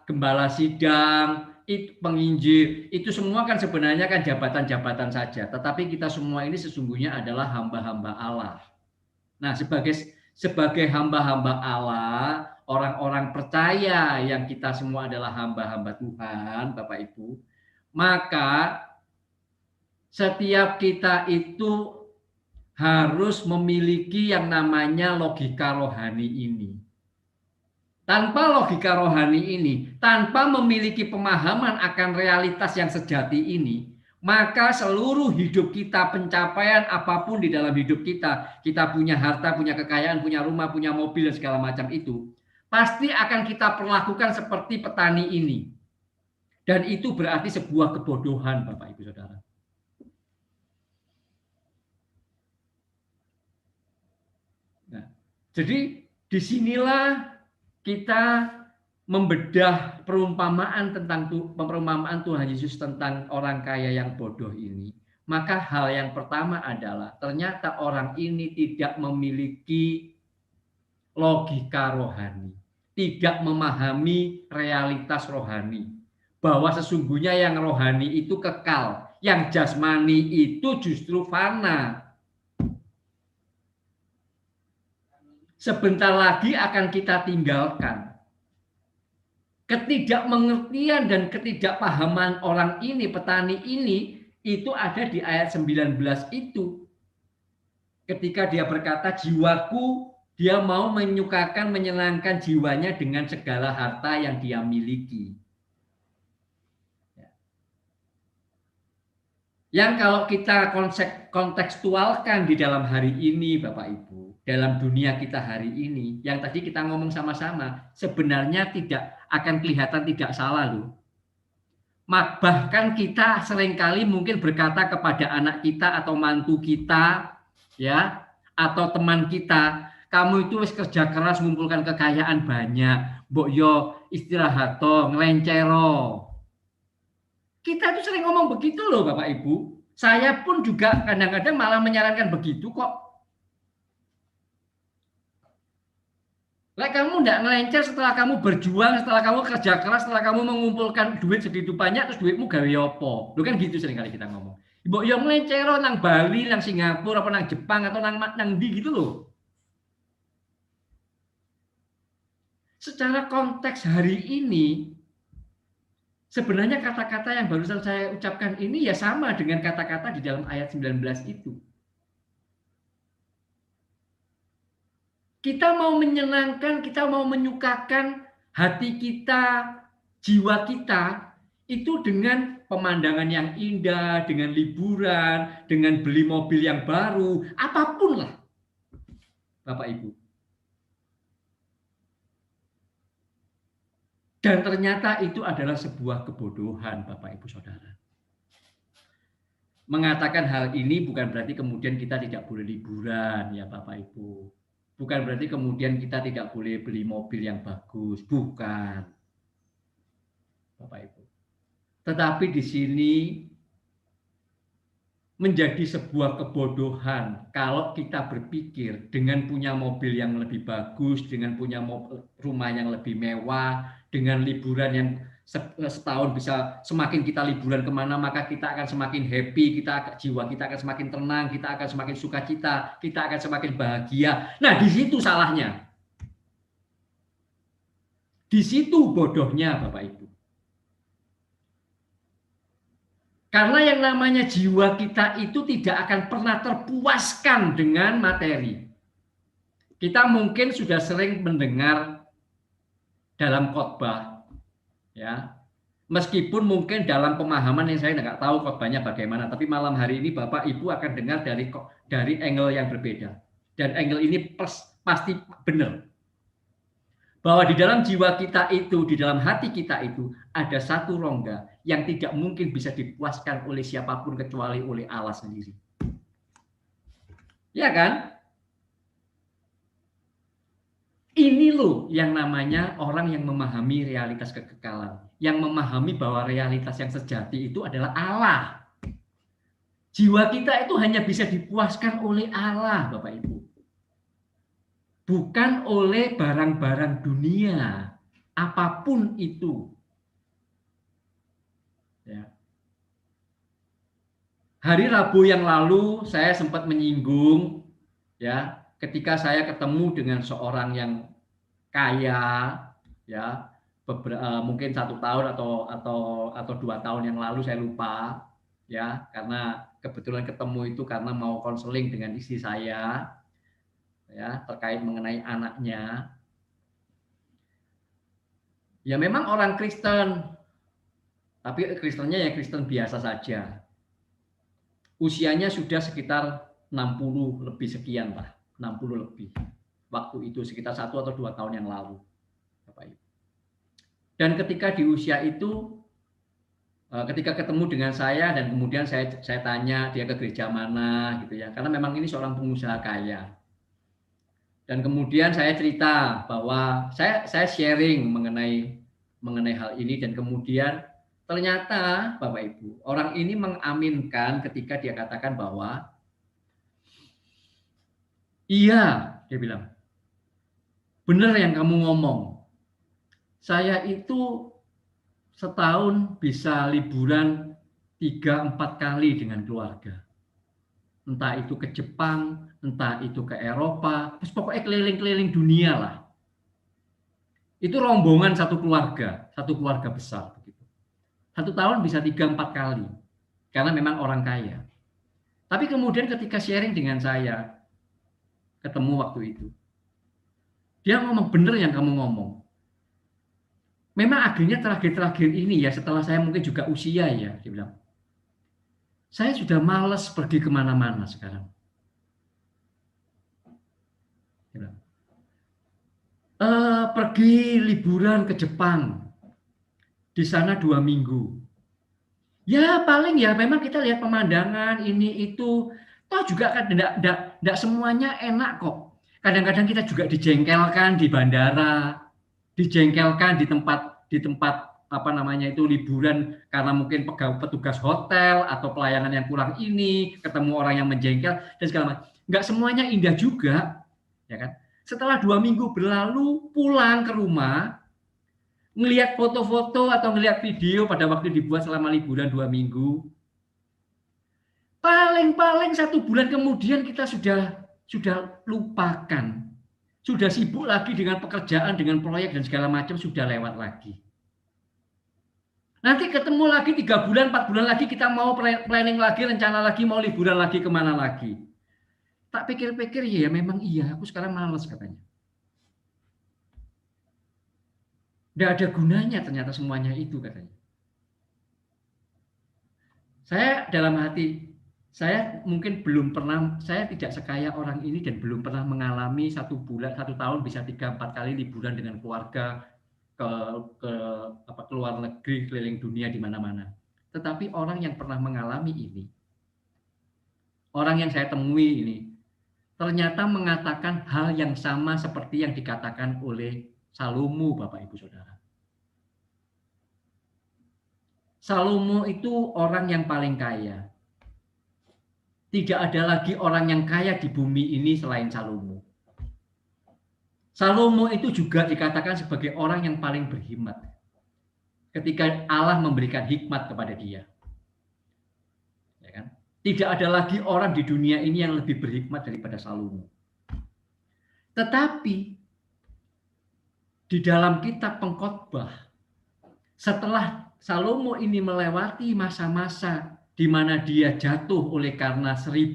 gembala sidang, itu penginjil, itu semua kan sebenarnya kan jabatan-jabatan saja. Tetapi kita semua ini sesungguhnya adalah hamba-hamba Allah. Nah, sebagai hamba-hamba Allah, orang-orang percaya yang kita semua adalah hamba-hamba Tuhan, Bapak Ibu, maka setiap kita itu harus memiliki yang namanya logika rohani ini. Tanpa logika rohani ini, tanpa memiliki pemahaman akan realitas yang sejati ini, maka seluruh hidup kita, pencapaian apapun di dalam hidup kita punya harta, punya kekayaan, punya rumah, punya mobil, dan segala macam itu, pasti akan kita perlakukan seperti petani ini. Dan itu berarti sebuah kebodohan, Bapak Ibu Saudara. Nah, jadi disinilah kita membedah perumpamaan Tuhan Yesus tentang orang kaya yang bodoh ini. Maka hal yang pertama adalah ternyata orang ini tidak memiliki logika rohani, tidak memahami realitas rohani, bahwa sesungguhnya yang rohani itu kekal, yang jasmani itu justru fana. Sebentar lagi akan kita tinggalkan. Ketidakmengertian dan ketidakpahaman orang ini, petani ini, itu ada di ayat 19 itu. Ketika dia berkata, jiwaku, dia mau menyukakan, menyenangkan jiwanya dengan segala harta yang dia miliki. Yang kalau kita kontekstualkan di dalam hari ini, Bapak Ibu, dalam dunia kita hari ini, yang tadi kita ngomong sama-sama, sebenarnya tidak akan kelihatan tidak salah loh. Bahkan kita seringkali mungkin berkata kepada anak kita atau mantu kita, ya, atau teman kita, kamu itu wis kerja keras mengumpulkan kekayaan banyak, mbok yo istirahat to, ngelencero. Kita itu sering ngomong begitu loh Bapak Ibu. Saya pun juga kadang-kadang malah menyarankan begitu kok. Lah kamu tidak ngelencer setelah kamu berjuang, setelah kamu kerja keras, setelah kamu mengumpulkan duit segitu banyak, terus duitmu gawe apa? Lu kan gitu sering kali kita ngomong. Ibu yang ngelencero nang Bali, nang Singapura, apa nang Jepang atau nang di gitu loh. Secara konteks hari ini, sebenarnya kata-kata yang barusan saya ucapkan ini ya sama dengan kata-kata di dalam ayat 19 itu. Kita mau menyenangkan, kita mau menyukakan hati kita, jiwa kita, itu dengan pemandangan yang indah, dengan liburan, dengan beli mobil yang baru, apapun lah, Bapak Ibu. Dan ternyata itu adalah sebuah kebodohan, Bapak Ibu Saudara. Mengatakan hal ini bukan berarti kemudian kita tidak boleh liburan, ya Bapak Ibu. Bukan berarti kemudian kita tidak boleh beli mobil yang bagus, bukan, Bapak Ibu. Tetapi di sini menjadi sebuah kebodohan kalau kita berpikir dengan punya mobil yang lebih bagus, dengan punya rumah yang lebih mewah, dengan liburan yang setahun bisa semakin kita liburan kemana maka kita akan semakin happy, jiwa kita akan semakin tenang, kita akan semakin sukacita, kita akan semakin bahagia. Nah di situ salahnya, di situ bodohnya Bapak Ibu. Karena yang namanya jiwa kita itu tidak akan pernah terpuaskan dengan materi. Kita mungkin sudah sering mendengar dalam khotbah, ya, meskipun mungkin dalam pemahaman yang saya nggak tahu khotbahnya bagaimana, tapi malam hari ini Bapak Ibu akan dengar dari angle yang berbeda, dan angle ini pasti benar, bahwa di dalam jiwa kita itu, di dalam hati kita itu ada satu rongga yang tidak mungkin bisa dipuaskan oleh siapapun kecuali oleh Allah sendiri, ya kan? Ini loh yang namanya orang yang memahami realitas kekekalan, yang memahami bahwa realitas yang sejati itu adalah Allah. Jiwa kita itu hanya bisa dipuaskan oleh Allah, Bapak Ibu. Bukan oleh barang-barang dunia, apapun itu. Ya. Hari Rabu yang lalu saya sempat menyinggung, ya, ketika saya ketemu dengan seorang yang kaya, ya, mungkin 1 tahun atau 2 tahun yang lalu, saya lupa ya, karena kebetulan ketemu itu karena mau konseling dengan istri saya ya terkait mengenai anaknya. Ya memang orang Kristen, tapi Kristennya ya Kristen biasa saja. Usianya sudah sekitar 60 lebih sekian lah, 60 lebih. Waktu itu sekitar 1 atau 2 tahun yang lalu, Bapak Ibu. Dan ketika di usia itu, ketika ketemu dengan saya dan kemudian saya tanya dia ke gereja mana gitu ya, karena memang ini seorang pengusaha kaya. Dan kemudian saya cerita bahwa saya sharing mengenai hal ini, dan kemudian ternyata Bapak Ibu, orang ini mengaminkan ketika dia katakan bahwa iya, dia bilang, benar yang kamu ngomong. Saya itu setahun bisa liburan 3-4 kali dengan keluarga. Entah itu ke Jepang, entah itu ke Eropa, terus pokoknya keliling-keliling dunia lah. Itu rombongan satu keluarga besar begitu. 1 tahun bisa 3-4 kali, karena memang orang kaya. Tapi kemudian ketika sharing dengan saya, ketemu waktu itu, dia ngomong, bener yang kamu ngomong. Memang akhirnya terakhir-terakhir ini ya, setelah saya mungkin juga usia ya, dia bilang, saya sudah malas pergi kemana-mana sekarang. Dia bilang, pergi liburan ke Jepang, di sana 2 minggu. Ya paling ya memang kita lihat pemandangan ini itu, toh juga kan tidak semuanya enak kok. Kadang-kadang kita juga dijengkelkan di bandara, dijengkelkan di tempat apa namanya itu liburan, karena mungkin petugas hotel atau pelayanan yang kurang ini, ketemu orang yang menjengkel dan segala macam. Nggak semuanya indah juga, ya kan? Setelah 2 minggu berlalu, pulang ke rumah, ngelihat foto-foto atau ngelihat video pada waktu dibuat selama liburan 2 minggu, paling 1 bulan kemudian kita sudah lupakan. Sudah sibuk lagi dengan pekerjaan, dengan proyek dan segala macam, sudah lewat lagi. Nanti ketemu lagi 3 bulan, 4 bulan lagi, kita mau planning lagi, rencana lagi, mau liburan lagi, kemana lagi. Tak pikir-pikir, ya memang iya, aku sekarang malas katanya. Tidak ada gunanya ternyata semuanya itu katanya. Saya dalam hati, saya mungkin belum pernah, saya tidak sekaya orang ini dan belum pernah mengalami 1 tahun bisa 3-4 kali liburan dengan keluarga ke luar negeri, keliling dunia di mana-mana. Tetapi orang yang pernah mengalami ini, orang yang saya temui ini, ternyata mengatakan hal yang sama seperti yang dikatakan oleh Salomo, Bapak Ibu Saudara. Salomo itu orang yang paling kaya. Tidak ada lagi orang yang kaya di bumi ini selain Salomo. Salomo itu juga dikatakan sebagai orang yang paling berhikmat. Ketika Allah memberikan hikmat kepada dia. Ya kan? Tidak ada lagi orang di dunia ini yang lebih berhikmat daripada Salomo. Tetapi di dalam kitab Pengkhotbah, setelah Salomo ini melewati masa-masa di mana dia jatuh oleh karena 1000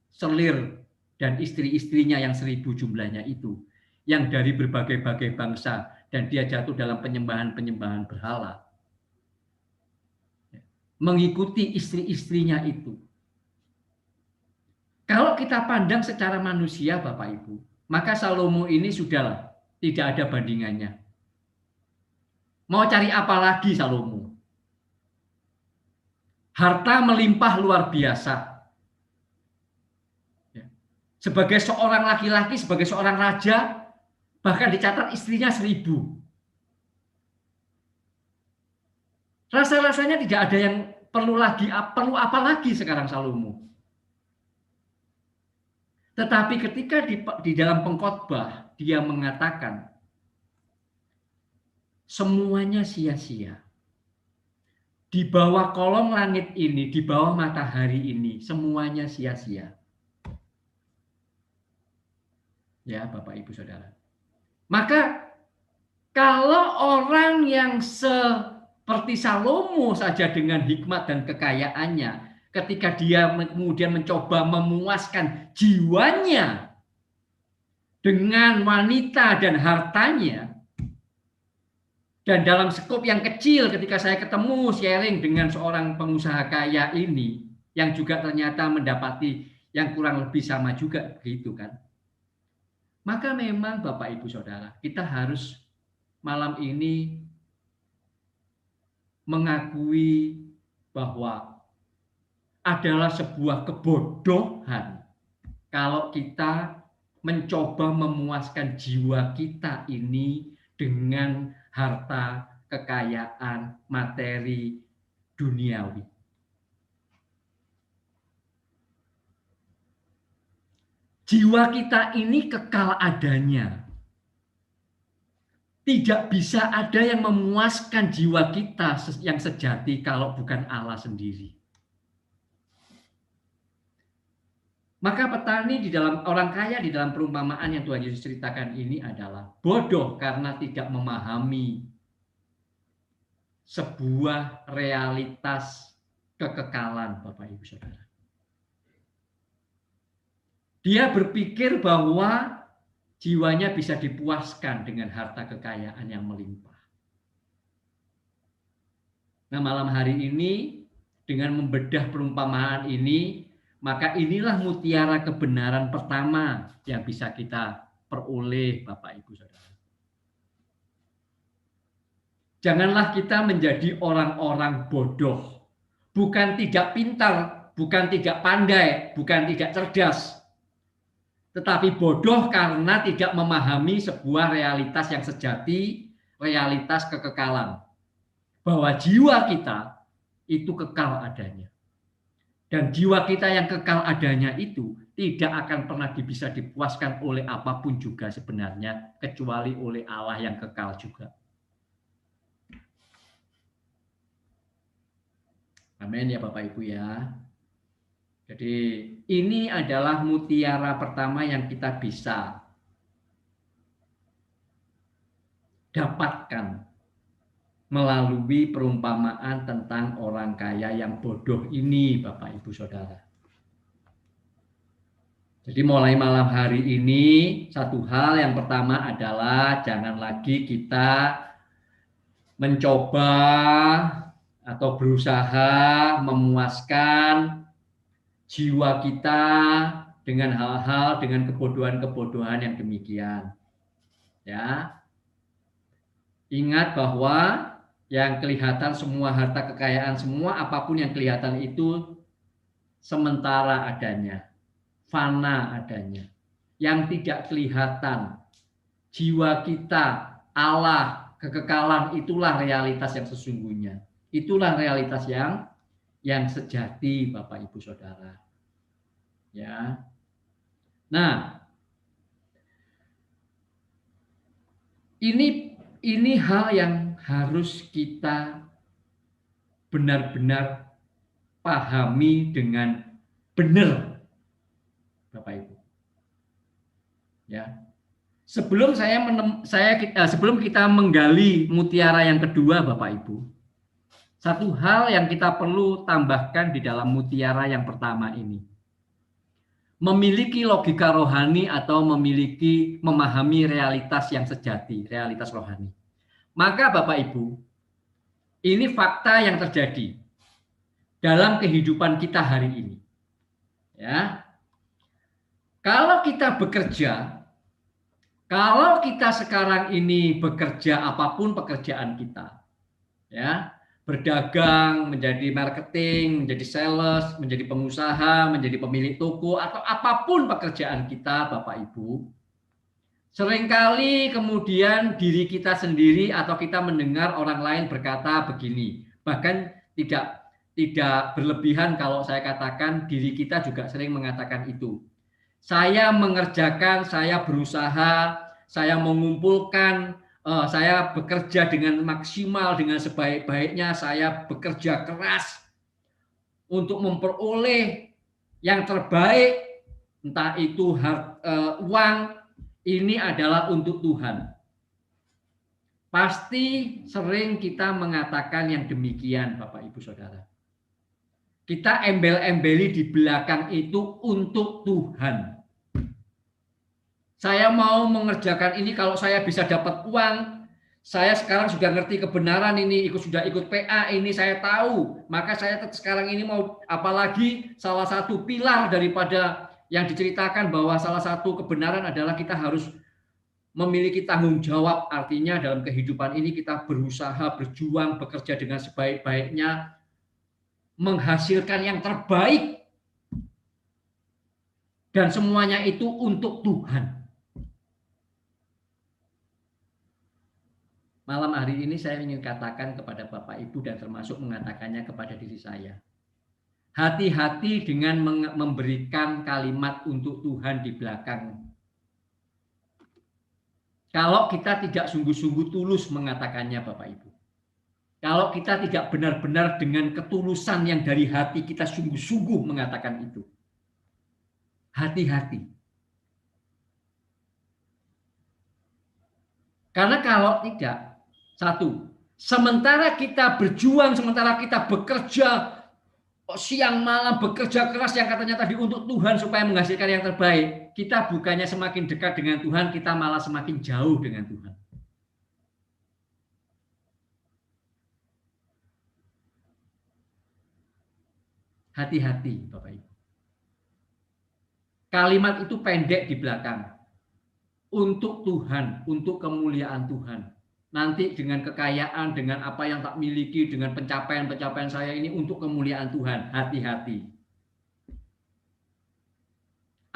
selir dan istri-istrinya yang 1000 jumlahnya itu, yang dari berbagai-bagai bangsa, dan dia jatuh dalam penyembahan-penyembahan berhala, mengikuti istri-istrinya itu. Kalau kita pandang secara manusia, Bapak Ibu, maka Salomo ini sudahlah, tidak ada bandingannya. Mau cari apa lagi Salomo? Harta melimpah luar biasa. Sebagai seorang laki-laki, sebagai seorang raja, bahkan dicatat istrinya 1000. Rasa-rasanya tidak ada yang perlu apa lagi sekarang Salomo. Tetapi ketika di dalam Pengkhotbah dia mengatakan semuanya sia-sia. Di bawah kolong langit ini, di bawah matahari ini, semuanya sia-sia. Ya, Bapak Ibu Saudara. Maka Kalau orang yang seperti Salomo saja dengan hikmat dan kekayaannya, ketika dia kemudian mencoba memuaskan jiwanya dengan wanita dan hartanya, dan dalam skop yang kecil ketika saya ketemu sharing dengan seorang pengusaha kaya ini, yang juga ternyata mendapati yang kurang lebih sama juga begitu kan. Maka memang Bapak Ibu Saudara, kita harus malam ini mengakui bahwa adalah sebuah kebodohan kalau kita mencoba memuaskan jiwa kita ini dengan harta, kekayaan, materi duniawi. Jiwa kita ini kekal adanya. Tidak bisa ada yang memuaskan jiwa kita yang sejati kalau bukan Allah sendiri. Maka petani di dalam orang kaya di dalam perumpamaan yang Tuhan Yesus ceritakan ini adalah bodoh karena tidak memahami sebuah realitas kekekalan, Bapak Ibu Saudara. Dia berpikir bahwa jiwanya bisa dipuaskan dengan harta kekayaan yang melimpah. Nah, malam hari ini dengan membedah perumpamaan ini, maka inilah mutiara kebenaran pertama yang bisa kita peroleh, Bapak Ibu Saudara. Janganlah kita menjadi orang-orang bodoh, bukan tidak pintar, bukan tidak pandai, bukan tidak cerdas, tetapi bodoh karena tidak memahami sebuah realitas yang sejati, realitas kekekalan. Bahwa jiwa kita itu kekal adanya. Dan jiwa kita yang kekal adanya itu tidak akan pernah bisa dipuaskan oleh apapun juga sebenarnya, kecuali oleh Allah yang kekal juga. Amin ya Bapak Ibu ya. Jadi ini adalah mutiara pertama yang kita bisa dapatkan melalui perumpamaan tentang orang kaya yang bodoh ini, Bapak Ibu Saudara. Jadi mulai malam hari ini, satu hal yang pertama adalah jangan lagi kita mencoba atau berusaha memuaskan jiwa kita dengan hal-hal, dengan kebodohan-kebodohan yang demikian. Ya. Ingat bahwa yang kelihatan semua harta kekayaan, semua apapun yang kelihatan itu sementara adanya, fana adanya. Yang tidak kelihatan, jiwa kita, Allah, kekekalan, itulah realitas yang sesungguhnya. Itulah realitas yang sejati, Bapak Ibu Saudara. Ya. Nah, ini hal yang harus kita benar-benar pahami dengan benar, Bapak Ibu. Ya. Sebelum sebelum kita menggali mutiara yang kedua, Bapak Ibu, satu hal yang kita perlu tambahkan di dalam mutiara yang pertama ini. Memiliki logika rohani atau memahami realitas yang sejati, realitas rohani. Maka Bapak Ibu, ini fakta yang terjadi dalam kehidupan kita hari ini. Ya. Kalau kita bekerja, kalau kita sekarang ini bekerja apapun pekerjaan kita, ya, berdagang, menjadi marketing, menjadi sales, menjadi pengusaha, menjadi pemilik toko, atau apapun pekerjaan kita, Bapak Ibu, seringkali kemudian diri kita sendiri atau kita mendengar orang lain berkata begini, bahkan tidak berlebihan kalau saya katakan diri kita juga sering mengatakan itu. Saya mengerjakan, saya berusaha, saya mengumpulkan, saya bekerja dengan maksimal, dengan sebaik-baiknya, saya bekerja keras untuk memperoleh yang terbaik, entah itu uang, ini adalah untuk Tuhan. Pasti sering kita mengatakan yang demikian, Bapak Ibu Saudara. Kita embel-embeli di belakang itu untuk Tuhan. Saya mau mengerjakan ini kalau saya bisa dapat uang. Saya sekarang sudah ngerti kebenaran ini, sudah ikut PA ini, saya tahu. Maka saya sekarang ini mau, apalagi salah satu pilar daripada yang diceritakan bahwa salah satu kebenaran adalah kita harus memiliki tanggung jawab. Artinya dalam kehidupan ini kita berusaha, berjuang, bekerja dengan sebaik-baiknya, menghasilkan yang terbaik. Dan semuanya itu untuk Tuhan. Malam hari ini saya ingin katakan kepada Bapak Ibu dan termasuk mengatakannya kepada diri saya. Hati-hati dengan memberikan kalimat untuk Tuhan di belakang. Kalau kita tidak sungguh-sungguh tulus mengatakannya Bapak Ibu. Kalau kita tidak benar-benar dengan ketulusan yang dari hati kita sungguh-sungguh mengatakan itu. Hati-hati. Karena kalau tidak, satu, sementara kita berjuang, sementara kita bekerja siang malam, bekerja keras yang katanya tadi untuk Tuhan supaya menghasilkan yang terbaik, kita bukannya semakin dekat dengan Tuhan, kita malah semakin jauh dengan Tuhan. Hati-hati Bapak Ibu. Kalimat itu pendek di belakang. Untuk Tuhan, untuk kemuliaan Tuhan. Nanti dengan kekayaan, dengan apa yang tak miliki, dengan pencapaian-pencapaian saya ini untuk kemuliaan Tuhan. Hati-hati.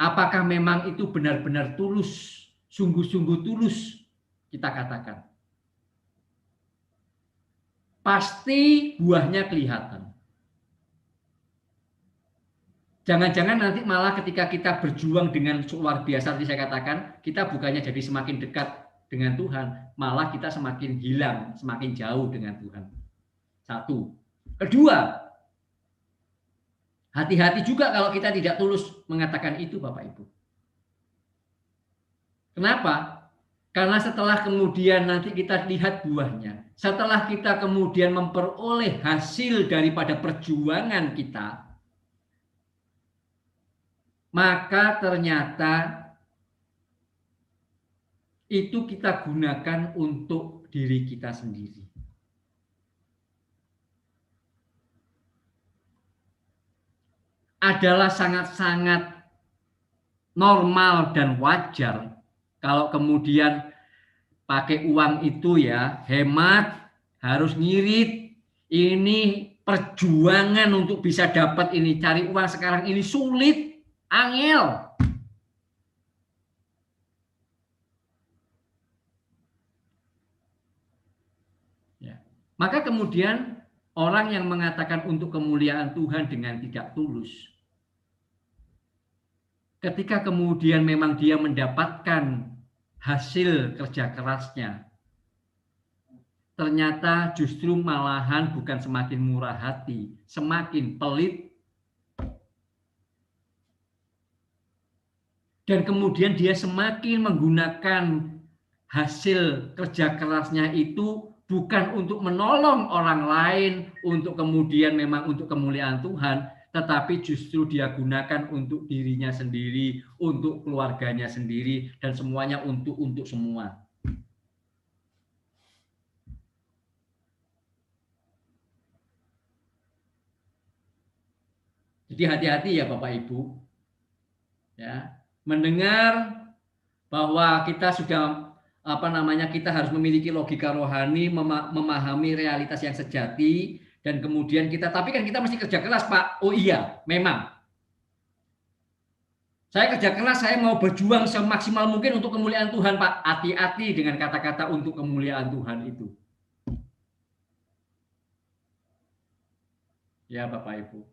Apakah memang itu benar-benar tulus, sungguh-sungguh tulus kita katakan? Pasti buahnya kelihatan. Jangan-jangan nanti malah ketika kita berjuang dengan luar biasa, tadi saya katakan, kita bukannya jadi semakin dekat dengan Tuhan, malah kita semakin hilang, semakin jauh dengan Tuhan. Satu. Kedua, hati-hati juga kalau kita tidak tulus mengatakan itu Bapak Ibu. Kenapa? Karena setelah kemudian nanti kita lihat buahnya, setelah kita kemudian memperoleh hasil daripada perjuangan kita, maka ternyata itu kita gunakan untuk diri kita sendiri. Adalah sangat-sangat normal dan wajar kalau kemudian pakai uang itu ya hemat, harus ngirit. Ini perjuangan untuk bisa dapat ini, cari uang sekarang ini sulit, angel. Maka kemudian orang yang mengatakan untuk kemuliaan Tuhan dengan tidak tulus, ketika kemudian memang dia mendapatkan hasil kerja kerasnya, ternyata justru malahan bukan semakin murah hati, semakin pelit. Dan kemudian dia semakin menggunakan hasil kerja kerasnya itu bukan untuk menolong orang lain, untuk kemudian memang untuk kemuliaan Tuhan, tetapi justru dia gunakan untuk dirinya sendiri, untuk keluarganya sendiri, dan semuanya untuk semua. Jadi hati-hati ya Bapak Ibu, ya, mendengar bahwa kita sudah kita harus memiliki logika rohani, memahami realitas yang sejati, dan kemudian tapi kan kita mesti kerja keras Pak. Oh iya, memang. Saya kerja keras, saya mau berjuang semaksimal mungkin untuk kemuliaan Tuhan Pak. Hati-hati dengan kata-kata untuk kemuliaan Tuhan itu. Ya Bapak Ibu.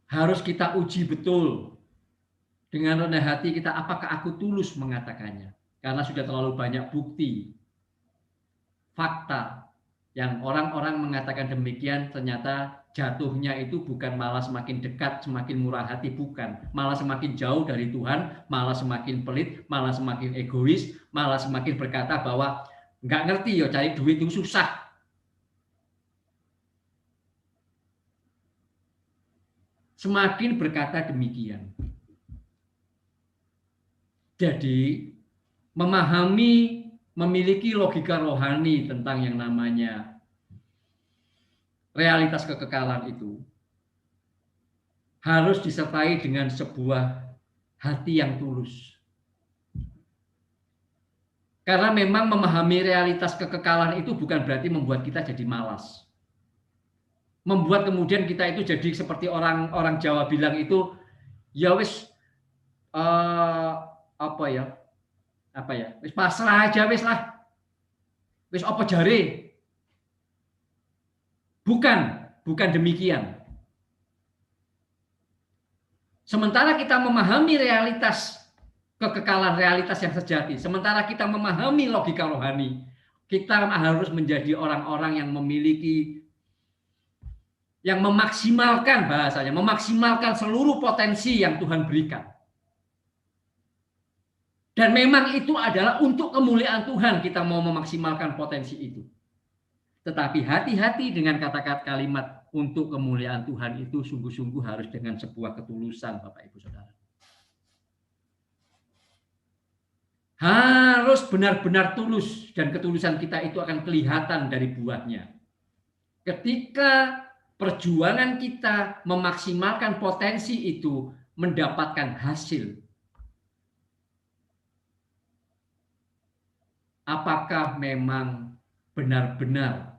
Harus kita uji betul. Dengan rendah hati kita, apakah aku tulus mengatakannya? Karena sudah terlalu banyak bukti, fakta, yang orang-orang mengatakan demikian ternyata jatuhnya itu bukan malah semakin dekat, semakin murah hati, bukan. Malah semakin jauh dari Tuhan, malah semakin pelit, malah semakin egois, malah semakin berkata bahwa nggak ngerti ya cari duit itu susah. Semakin berkata demikian. Jadi memahami, memiliki logika rohani tentang yang namanya realitas kekekalan itu harus disertai dengan sebuah hati yang tulus. Karena memang memahami realitas kekekalan itu bukan berarti membuat kita jadi malas. Membuat kemudian kita itu jadi seperti orang Jawa bilang itu, ya wis wis pasrah aja wis lah, wis apa jare. Bukan demikian. Sementara kita memahami realitas kekekalan, realitas yang sejati, sementara kita memahami logika rohani, kita harus menjadi orang-orang yang memiliki, yang memaksimalkan bahasanya, memaksimalkan seluruh potensi yang Tuhan berikan. Dan memang itu adalah untuk kemuliaan Tuhan kita mau memaksimalkan potensi itu. Tetapi hati-hati dengan kata-kata kalimat untuk kemuliaan Tuhan itu sungguh-sungguh harus dengan sebuah ketulusan, Bapak Ibu Saudara. Harus benar-benar tulus, dan ketulusan kita itu akan kelihatan dari buahnya. Ketika perjuangan kita memaksimalkan potensi itu mendapatkan hasil. Apakah memang benar-benar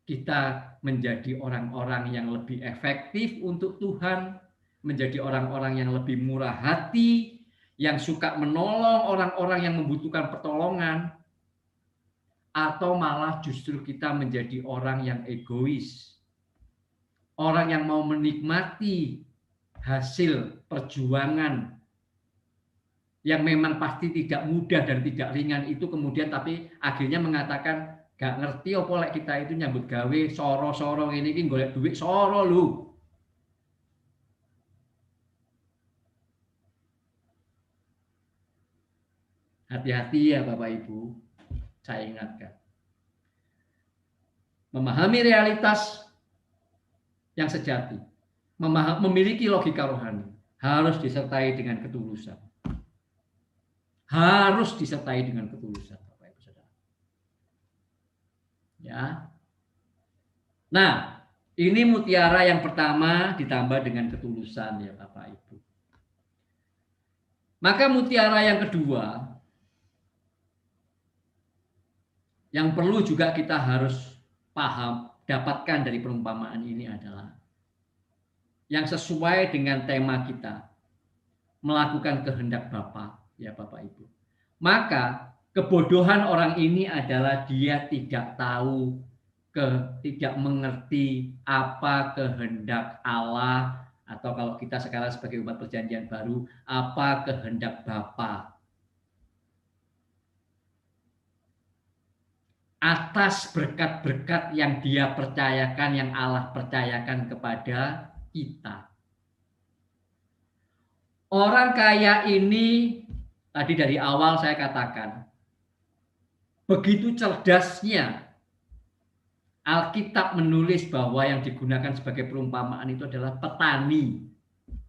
kita menjadi orang-orang yang lebih efektif untuk Tuhan, menjadi orang-orang yang lebih murah hati, yang suka menolong orang-orang yang membutuhkan pertolongan, atau malah justru kita menjadi orang yang egois, orang yang mau menikmati hasil perjuangan yang memang pasti tidak mudah dan tidak ringan itu, kemudian tapi akhirnya mengatakan gak ngerti apa lek kita itu nyambut gawe soro-soro ini golek duit soro lu. Hati-hati ya Bapak Ibu, saya ingatkan. Memahami realitas yang sejati, memiliki logika rohani, harus disertai dengan ketulusan. Harus disertai dengan ketulusan, Bapak Ibu Saudara. Ya. Nah, ini mutiara yang pertama ditambah dengan ketulusan ya Bapak Ibu. Maka mutiara yang kedua yang perlu juga kita harus paham, dapatkan dari perumpamaan ini adalah yang sesuai dengan tema kita, melakukan kehendak Bapa, ya Bapak Ibu. Maka kebodohan orang ini adalah dia tidak tahu, tidak mengerti apa kehendak Allah, atau kalau kita sekarang sebagai umat perjanjian baru, apa kehendak Bapa. Atas berkat-berkat yang dia percayakan, yang Allah percayakan kepada kita. Orang kaya ini, tadi dari awal saya katakan, begitu cerdasnya Alkitab menulis bahwa yang digunakan sebagai perumpamaan itu adalah petani,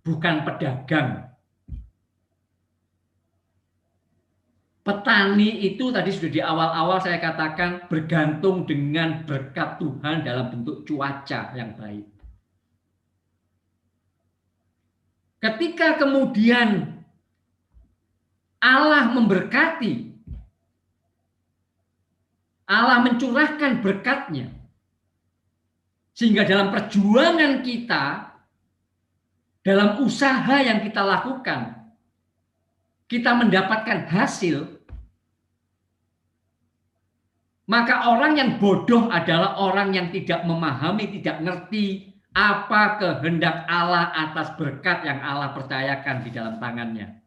bukan pedagang. Petani itu tadi sudah di awal-awal saya katakan bergantung dengan berkat Tuhan dalam bentuk cuaca yang baik. Ketika kemudian Allah memberkati, Allah mencurahkan berkat-Nya, sehingga dalam perjuangan kita, dalam usaha yang kita lakukan, kita mendapatkan hasil, maka orang yang bodoh adalah orang yang tidak memahami, tidak ngerti apa kehendak Allah atas berkat yang Allah percayakan di dalam tangannya.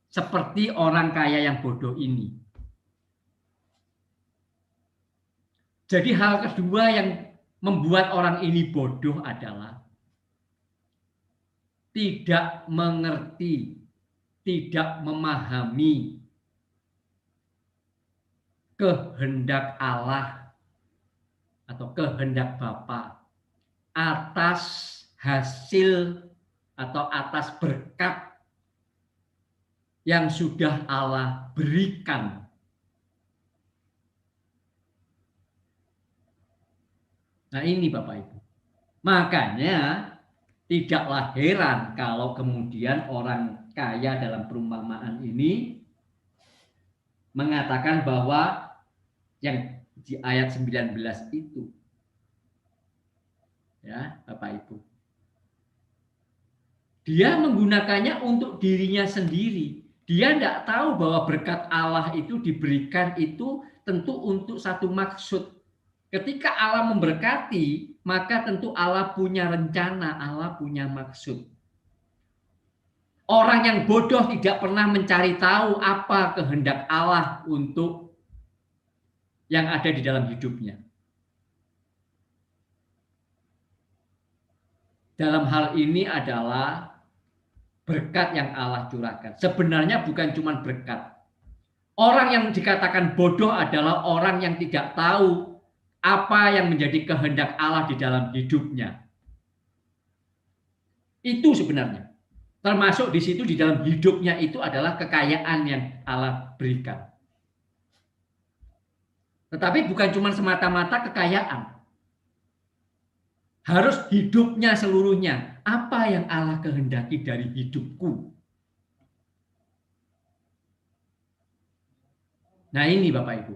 Seperti orang kaya yang bodoh ini. Jadi hal kedua yang membuat orang ini bodoh adalah tidak mengerti, tidak memahami kehendak Allah atau kehendak Bapa atas hasil atau atas berkat yang sudah Allah berikan. Nah ini Bapak Ibu. Makanya tidaklah heran kalau kemudian orang kaya dalam perumpamaan ini mengatakan bahwa yang di ayat 19 itu, ya Bapak Ibu, dia menggunakannya untuk dirinya sendiri. Dia tidak tahu bahwa berkat Allah itu diberikan itu tentu untuk satu maksud. Ketika Allah memberkati, maka tentu Allah punya rencana, Allah punya maksud. Orang yang bodoh tidak pernah mencari tahu apa kehendak Allah untuk yang ada di dalam hidupnya. Dalam hal ini adalah berkat yang Allah curahkan. Sebenarnya bukan cuma berkat. Orang yang dikatakan bodoh adalah orang yang tidak tahu apa yang menjadi kehendak Allah di dalam hidupnya. Itu sebenarnya. Termasuk di situ di dalam hidupnya itu adalah kekayaan yang Allah berikan. Tetapi bukan cuma semata-mata kekayaan. Harus hidupnya seluruhnya. Apa yang Allah kehendaki dari hidupku? Nah ini Bapak Ibu.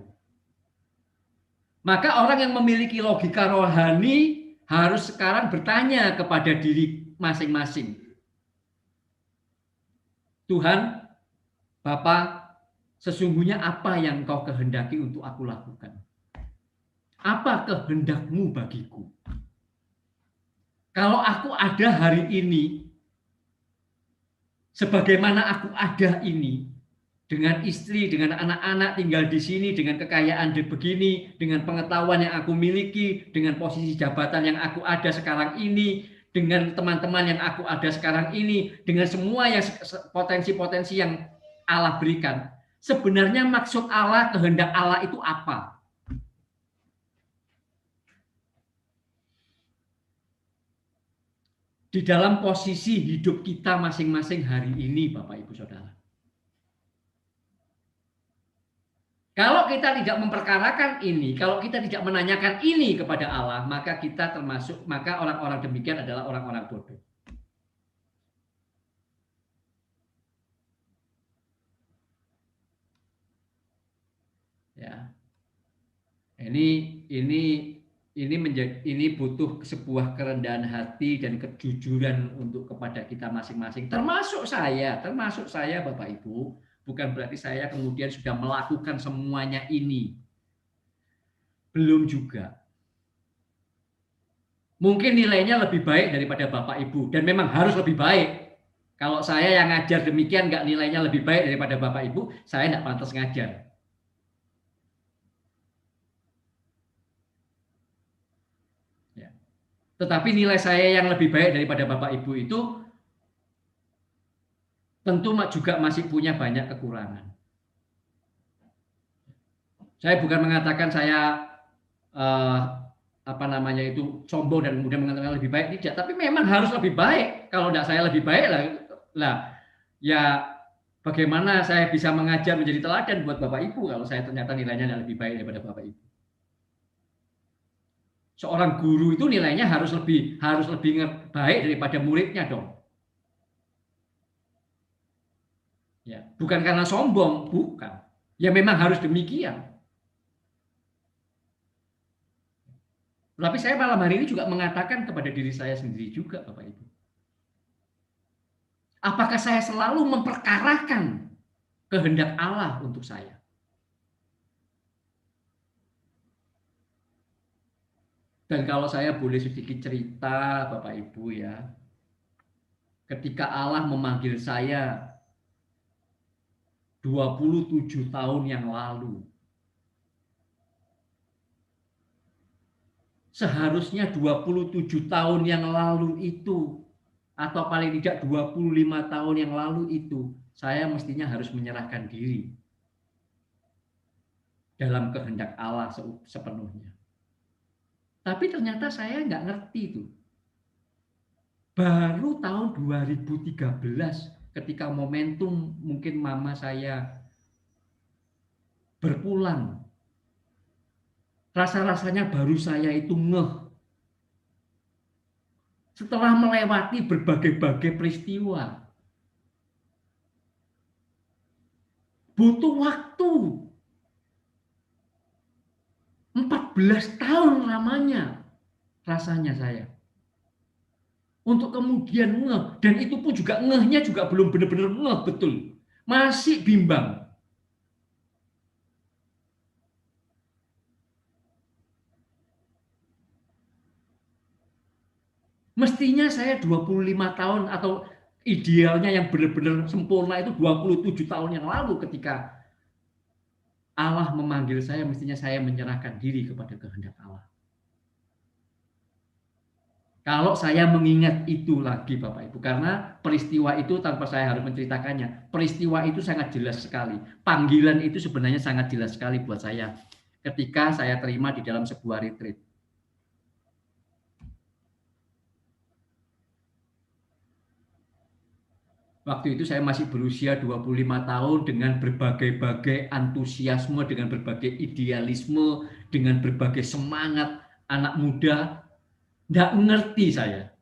Maka orang yang memiliki logika rohani harus sekarang bertanya kepada diri masing-masing. Tuhan, Bapa, sesungguhnya apa yang Engkau kehendaki untuk aku lakukan? Apa kehendak-Mu bagiku? Kalau aku ada hari ini, sebagaimana aku ada ini, dengan istri, dengan anak-anak tinggal di sini, dengan kekayaan begini, dengan pengetahuan yang aku miliki, dengan posisi jabatan yang aku ada sekarang ini, dengan teman-teman yang aku ada sekarang ini, dengan semua yang potensi-potensi yang Allah berikan. Sebenarnya maksud Allah, kehendak Allah itu apa? Di dalam posisi hidup kita masing-masing hari ini, Bapak Ibu Saudara. Kalau kita tidak memperkarakan ini, kalau kita tidak menanyakan ini kepada Allah, maka kita termasuk, maka orang-orang demikian adalah orang-orang bodoh. Ya, ini butuh sebuah kerendahan hati dan kejujuran untuk kepada kita masing-masing, termasuk saya, Bapak Ibu. Bukan berarti saya kemudian sudah melakukan semuanya ini. Belum juga. Mungkin nilainya lebih baik daripada Bapak Ibu. Dan memang harus lebih baik. Kalau saya yang ngajar demikian nggak nilainya lebih baik daripada Bapak Ibu, saya nggak pantas ngajar. Ya. Tetapi nilai saya yang lebih baik daripada Bapak Ibu itu tentu juga masih punya banyak kekurangan. Saya bukan mengatakan saya sombong dan kemudian mengatakan lebih baik, tidak. Tapi memang harus lebih baik. Kalau tidak saya lebih baik lah, ya bagaimana saya bisa mengajar menjadi teladan buat Bapak Ibu kalau saya ternyata nilainya tidak lebih baik daripada Bapak Ibu. Seorang guru itu nilainya harus lebih baik daripada muridnya dong. Ya, bukan karena sombong, bukan. Ya memang harus demikian. Tapi saya malam hari ini juga mengatakan kepada diri saya sendiri juga, Bapak Ibu. Apakah saya selalu memperkarakan kehendak Allah untuk saya? Dan kalau saya boleh sedikit cerita, Bapak Ibu ya, ketika Allah memanggil saya 27 tahun yang lalu, seharusnya 27 tahun yang lalu itu, atau paling tidak 25 tahun yang lalu itu, saya mestinya harus menyerahkan diri dalam kehendak Allah sepenuhnya. Tapi ternyata saya nggak ngerti itu. Baru tahun 2013 ketika momentum mungkin mama saya berpulang, rasa-rasanya baru saya itu ngeh. Setelah melewati berbagai-bagai peristiwa, butuh waktu 14 tahun lamanya rasanya saya untuk kemudian ngeh, dan itu pun juga ngehnya juga belum benar-benar ngeh betul, masih bimbang. Mestinya saya 25 tahun atau idealnya yang benar-benar sempurna itu 27 tahun yang lalu ketika Allah memanggil saya, mestinya saya menyerahkan diri kepada kehendak Allah. Kalau saya mengingat itu lagi Bapak Ibu, karena peristiwa itu tanpa saya harus menceritakannya, peristiwa itu sangat jelas sekali. Panggilan itu sebenarnya sangat jelas sekali buat saya ketika saya terima di dalam sebuah retreat. Waktu itu saya masih berusia 25 tahun dengan berbagai-bagai antusiasme, dengan berbagai idealisme, dengan berbagai semangat anak muda. Nggak ngerti saya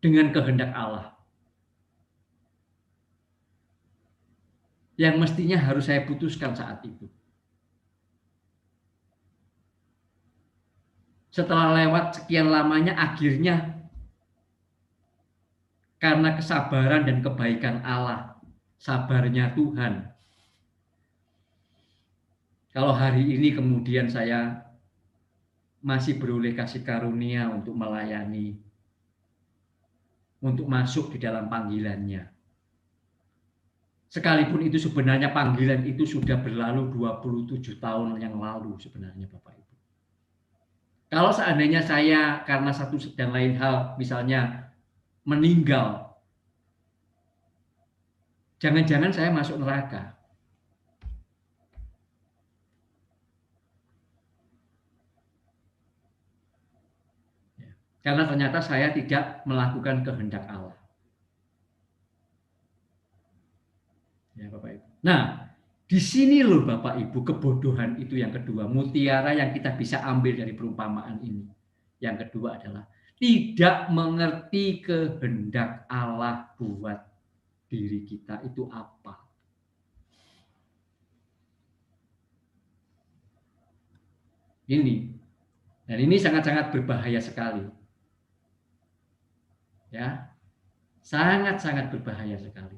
dengan kehendak Allah. Yang mestinya harus saya putuskan saat itu. Setelah lewat sekian lamanya, akhirnya karena kesabaran dan kebaikan Allah, sabarnya Tuhan. Kalau hari ini kemudian saya masih beroleh kasih karunia untuk melayani, untuk masuk di dalam panggilannya. Sekalipun itu sebenarnya panggilan itu sudah berlalu 27 tahun yang lalu sebenarnya Bapak Ibu. Kalau seandainya saya karena satu dan lain hal, misalnya meninggal, jangan-jangan saya masuk neraka. Karena ternyata saya tidak melakukan kehendak Allah. Ya Bapak Ibu. Nah, di sini loh Bapak Ibu kebodohan itu yang kedua. Mutiara yang kita bisa ambil dari perumpamaan ini. Yang kedua adalah tidak mengerti kehendak Allah buat diri kita itu apa. Ini. Dan ini sangat-sangat berbahaya sekali. Ya, sangat-sangat berbahaya sekali.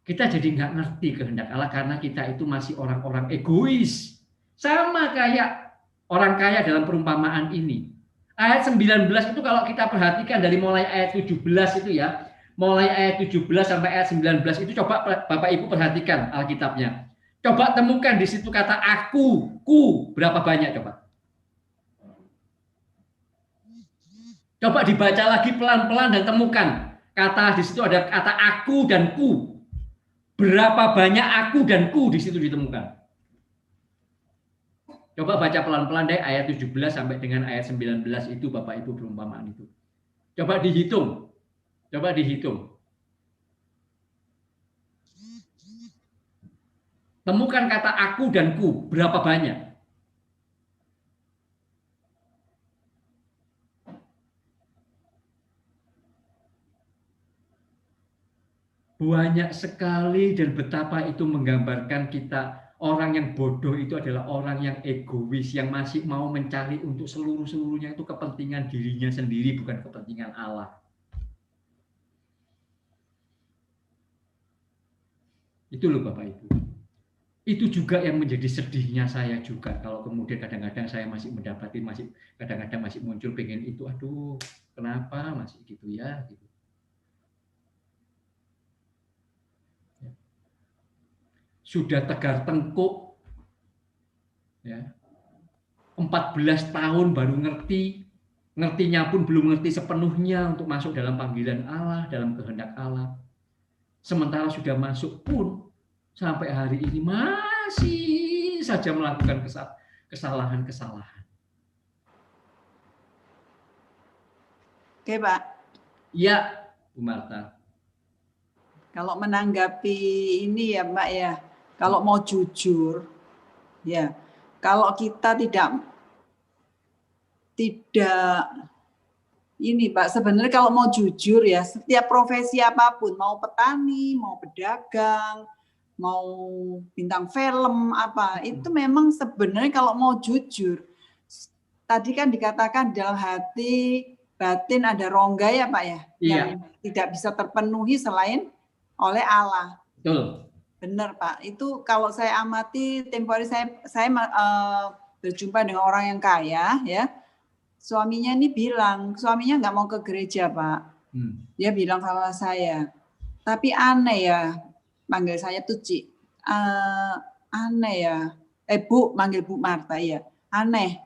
Kita jadi nggak ngerti kehendak Allah karena kita itu masih orang-orang egois. Sama kayak orang kaya dalam perumpamaan ini. Ayat 19 itu kalau kita perhatikan dari mulai ayat 17 itu ya, mulai ayat 17 sampai ayat 19 itu coba Bapak Ibu perhatikan Alkitabnya. Coba temukan di situ kata aku, ku, berapa banyak coba. Coba dibaca lagi pelan-pelan dan temukan. Kata di situ ada kata aku dan ku. Berapa banyak aku dan ku di situ ditemukan. Coba baca pelan-pelan deh ayat 17 sampai dengan ayat 19 itu Bapak Ibu perumpamaan itu. Coba dihitung. Coba dihitung. Temukan kata aku dan ku. Berapa banyak? Banyak sekali dan betapa itu menggambarkan kita orang yang bodoh itu adalah orang yang egois yang masih mau mencari untuk seluruh-seluruhnya itu kepentingan dirinya sendiri bukan kepentingan Allah. Itu loh Bapak Ibu. Itu juga yang menjadi sedihnya saya juga kalau kemudian kadang-kadang saya masih mendapati kadang-kadang masih muncul pengen itu, aduh kenapa masih gitu ya gitu. Sudah tegar tengkuk, ya, 14 tahun baru ngerti, ngertinya pun belum ngerti sepenuhnya untuk masuk dalam panggilan Allah, dalam kehendak Allah. Sementara sudah masuk pun sampai hari ini masih saja melakukan kesalahan-kesalahan. Oke, Pak. Iya, Bu Marta. Kalau menanggapi ini ya, Mbak ya, kalau mau jujur, ya, kalau kita tidak ini Pak, sebenarnya kalau mau jujur ya, setiap profesi apapun, mau petani, mau pedagang, mau bintang film apa, itu memang sebenarnya kalau mau jujur, tadi kan dikatakan dalam hati batin ada rongga ya Pak ya, yang tidak bisa terpenuhi selain oleh Allah. Betul. Benar Pak, itu kalau saya amati tempo hari saya berjumpa dengan orang yang kaya ya. Suaminya ini bilang, suaminya nggak mau ke gereja Pak. Dia bilang sama saya, tapi aneh ya, manggil saya tuh Ci. Aneh ya, Bu, manggil Bu Marta ya. Aneh,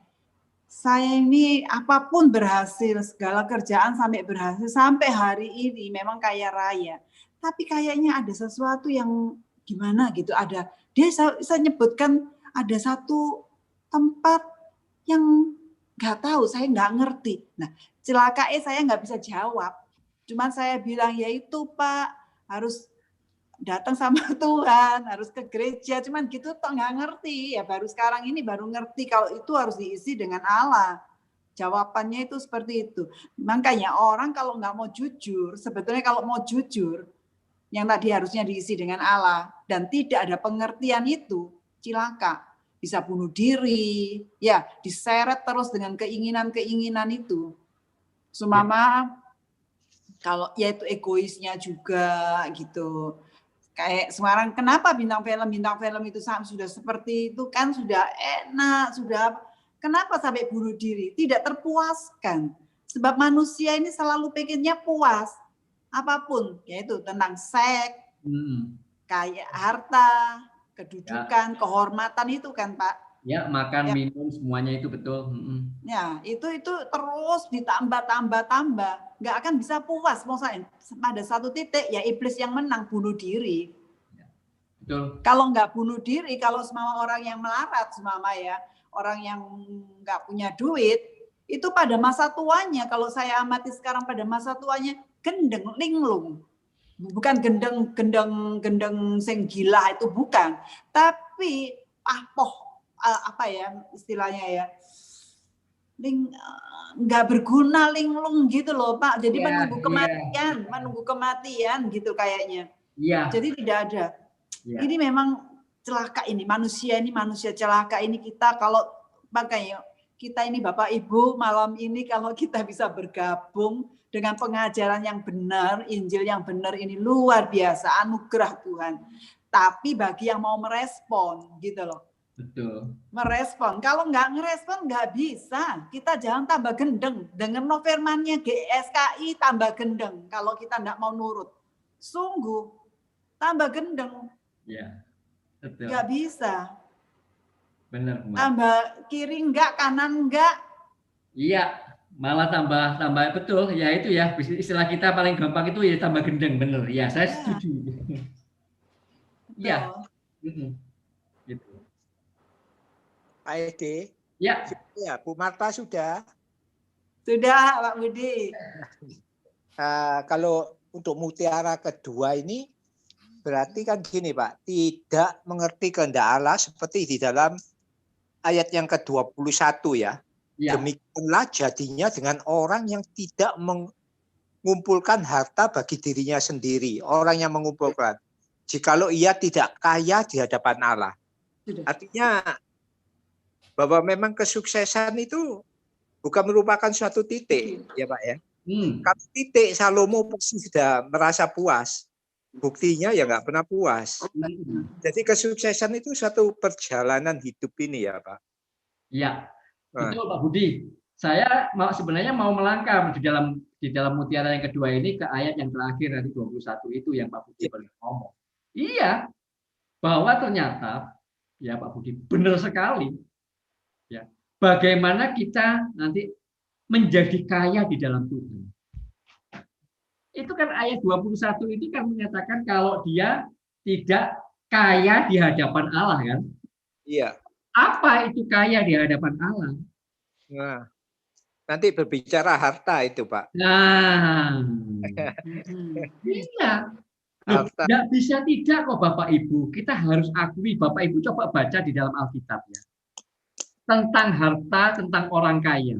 saya ini apapun berhasil, segala kerjaan sampai berhasil, sampai hari ini memang kaya raya. Tapi kayaknya ada sesuatu yang gimana gitu, ada. Dia saya nyebutkan ada satu tempat yang nggak tahu, saya nggak ngerti. Nah, celakanya saya nggak bisa jawab. Cuman saya bilang, ya itu Pak, harus datang sama Tuhan, harus ke gereja. Cuman gitu toh nggak ngerti. Ya baru sekarang ini baru ngerti kalau itu harus diisi dengan Allah. Jawabannya itu seperti itu. Makanya orang kalau nggak mau jujur, sebetulnya kalau mau jujur, yang tadi harusnya diisi dengan Allah, dan tidak ada pengertian itu, cilaka. Bisa bunuh diri, ya diseret terus dengan keinginan-keinginan itu. Sumama kalau yaitu egoisnya juga gitu. Kayak sekarang kenapa bintang film itu sudah seperti itu kan, sudah enak, sudah kenapa sampai bunuh diri? Tidak terpuaskan. Sebab manusia ini selalu pengennya puas. Apapun, yaitu tentang seks, kayak harta, kedudukan, kehormatan itu kan Pak. Ya, makan, minum, semuanya itu betul. Ya, itu terus ditambah. Nggak akan bisa puas. Maksudnya pada satu titik ya iblis yang menang, bunuh diri. Ya, betul. Kalau nggak bunuh diri, kalau semua orang yang melarat, semua ya, orang yang nggak punya duit, itu pada masa tuanya, kalau saya amati sekarang pada masa tuanya, gendeng, linglung. Bukan gendeng sing gila itu bukan, tapi apa ya istilahnya ya, nggak berguna, linglung gitu loh Pak. Jadi menunggu kematian gitu kayaknya. Jadi tidak ada. Ini memang celaka ini manusia celaka ini kita. Kalau makanya kita ini Bapak Ibu malam ini kalau kita bisa bergabung dengan pengajaran yang benar, Injil yang benar ini luar biasa, anugerah Tuhan. Tapi bagi yang mau merespon gitu loh. Betul. Merespon. Kalau nggak ngerespon nggak bisa. Kita jangan tambah gendeng. Dengan no firmannya GSKI tambah gendeng. Kalau kita nggak mau nurut. Sungguh tambah gendeng. Ya, betul. Nggak bisa. Benar. Tambah kiri nggak, kanan nggak. Iya. Malah tambah betul ya, itu ya istilah kita paling gampang itu ya tambah gendeng, bener ya, saya setuju. Ya. Gitu. Pak Edi. Ya. Ya, Bu Marta sudah Pak Budi. Kalau untuk mutiara kedua ini berarti kan gini Pak, tidak mengerti kehendak Allah seperti di dalam ayat yang ke-21 ya. Demikianlah jadinya dengan orang yang tidak mengumpulkan harta bagi dirinya sendiri. Orang yang mengumpulkan. Jikalau ia tidak kaya di hadapan Allah. Artinya bahwa memang kesuksesan itu bukan merupakan suatu titik. Ya Pak ya. Kalau titik Salomo pasti sudah merasa puas. Buktinya ya nggak pernah puas. Jadi kesuksesan itu suatu perjalanan hidup ini ya Pak. Iya. Betul Pak Budi. Saya sebenarnya mau melangkah di dalam mutiara yang kedua ini ke ayat yang terakhir dari 21 itu yang Pak Budi baru ngomong. Iya, bahwa ternyata ya Pak Budi benar sekali. Ya, bagaimana kita nanti menjadi kaya di dalam Tuhan. Itu kan ayat 21 itu kan menyatakan kalau dia tidak kaya di hadapan Allah kan. Iya. Apa itu kaya di hadapan Allah? Nah, nanti berbicara harta itu, Pak. Nah, iya. Loh, Harta. nggak bisa tidak kok Bapak Ibu. Kita harus akui, Bapak Ibu coba baca di dalam Alkitab ya. Tentang harta, tentang orang kaya.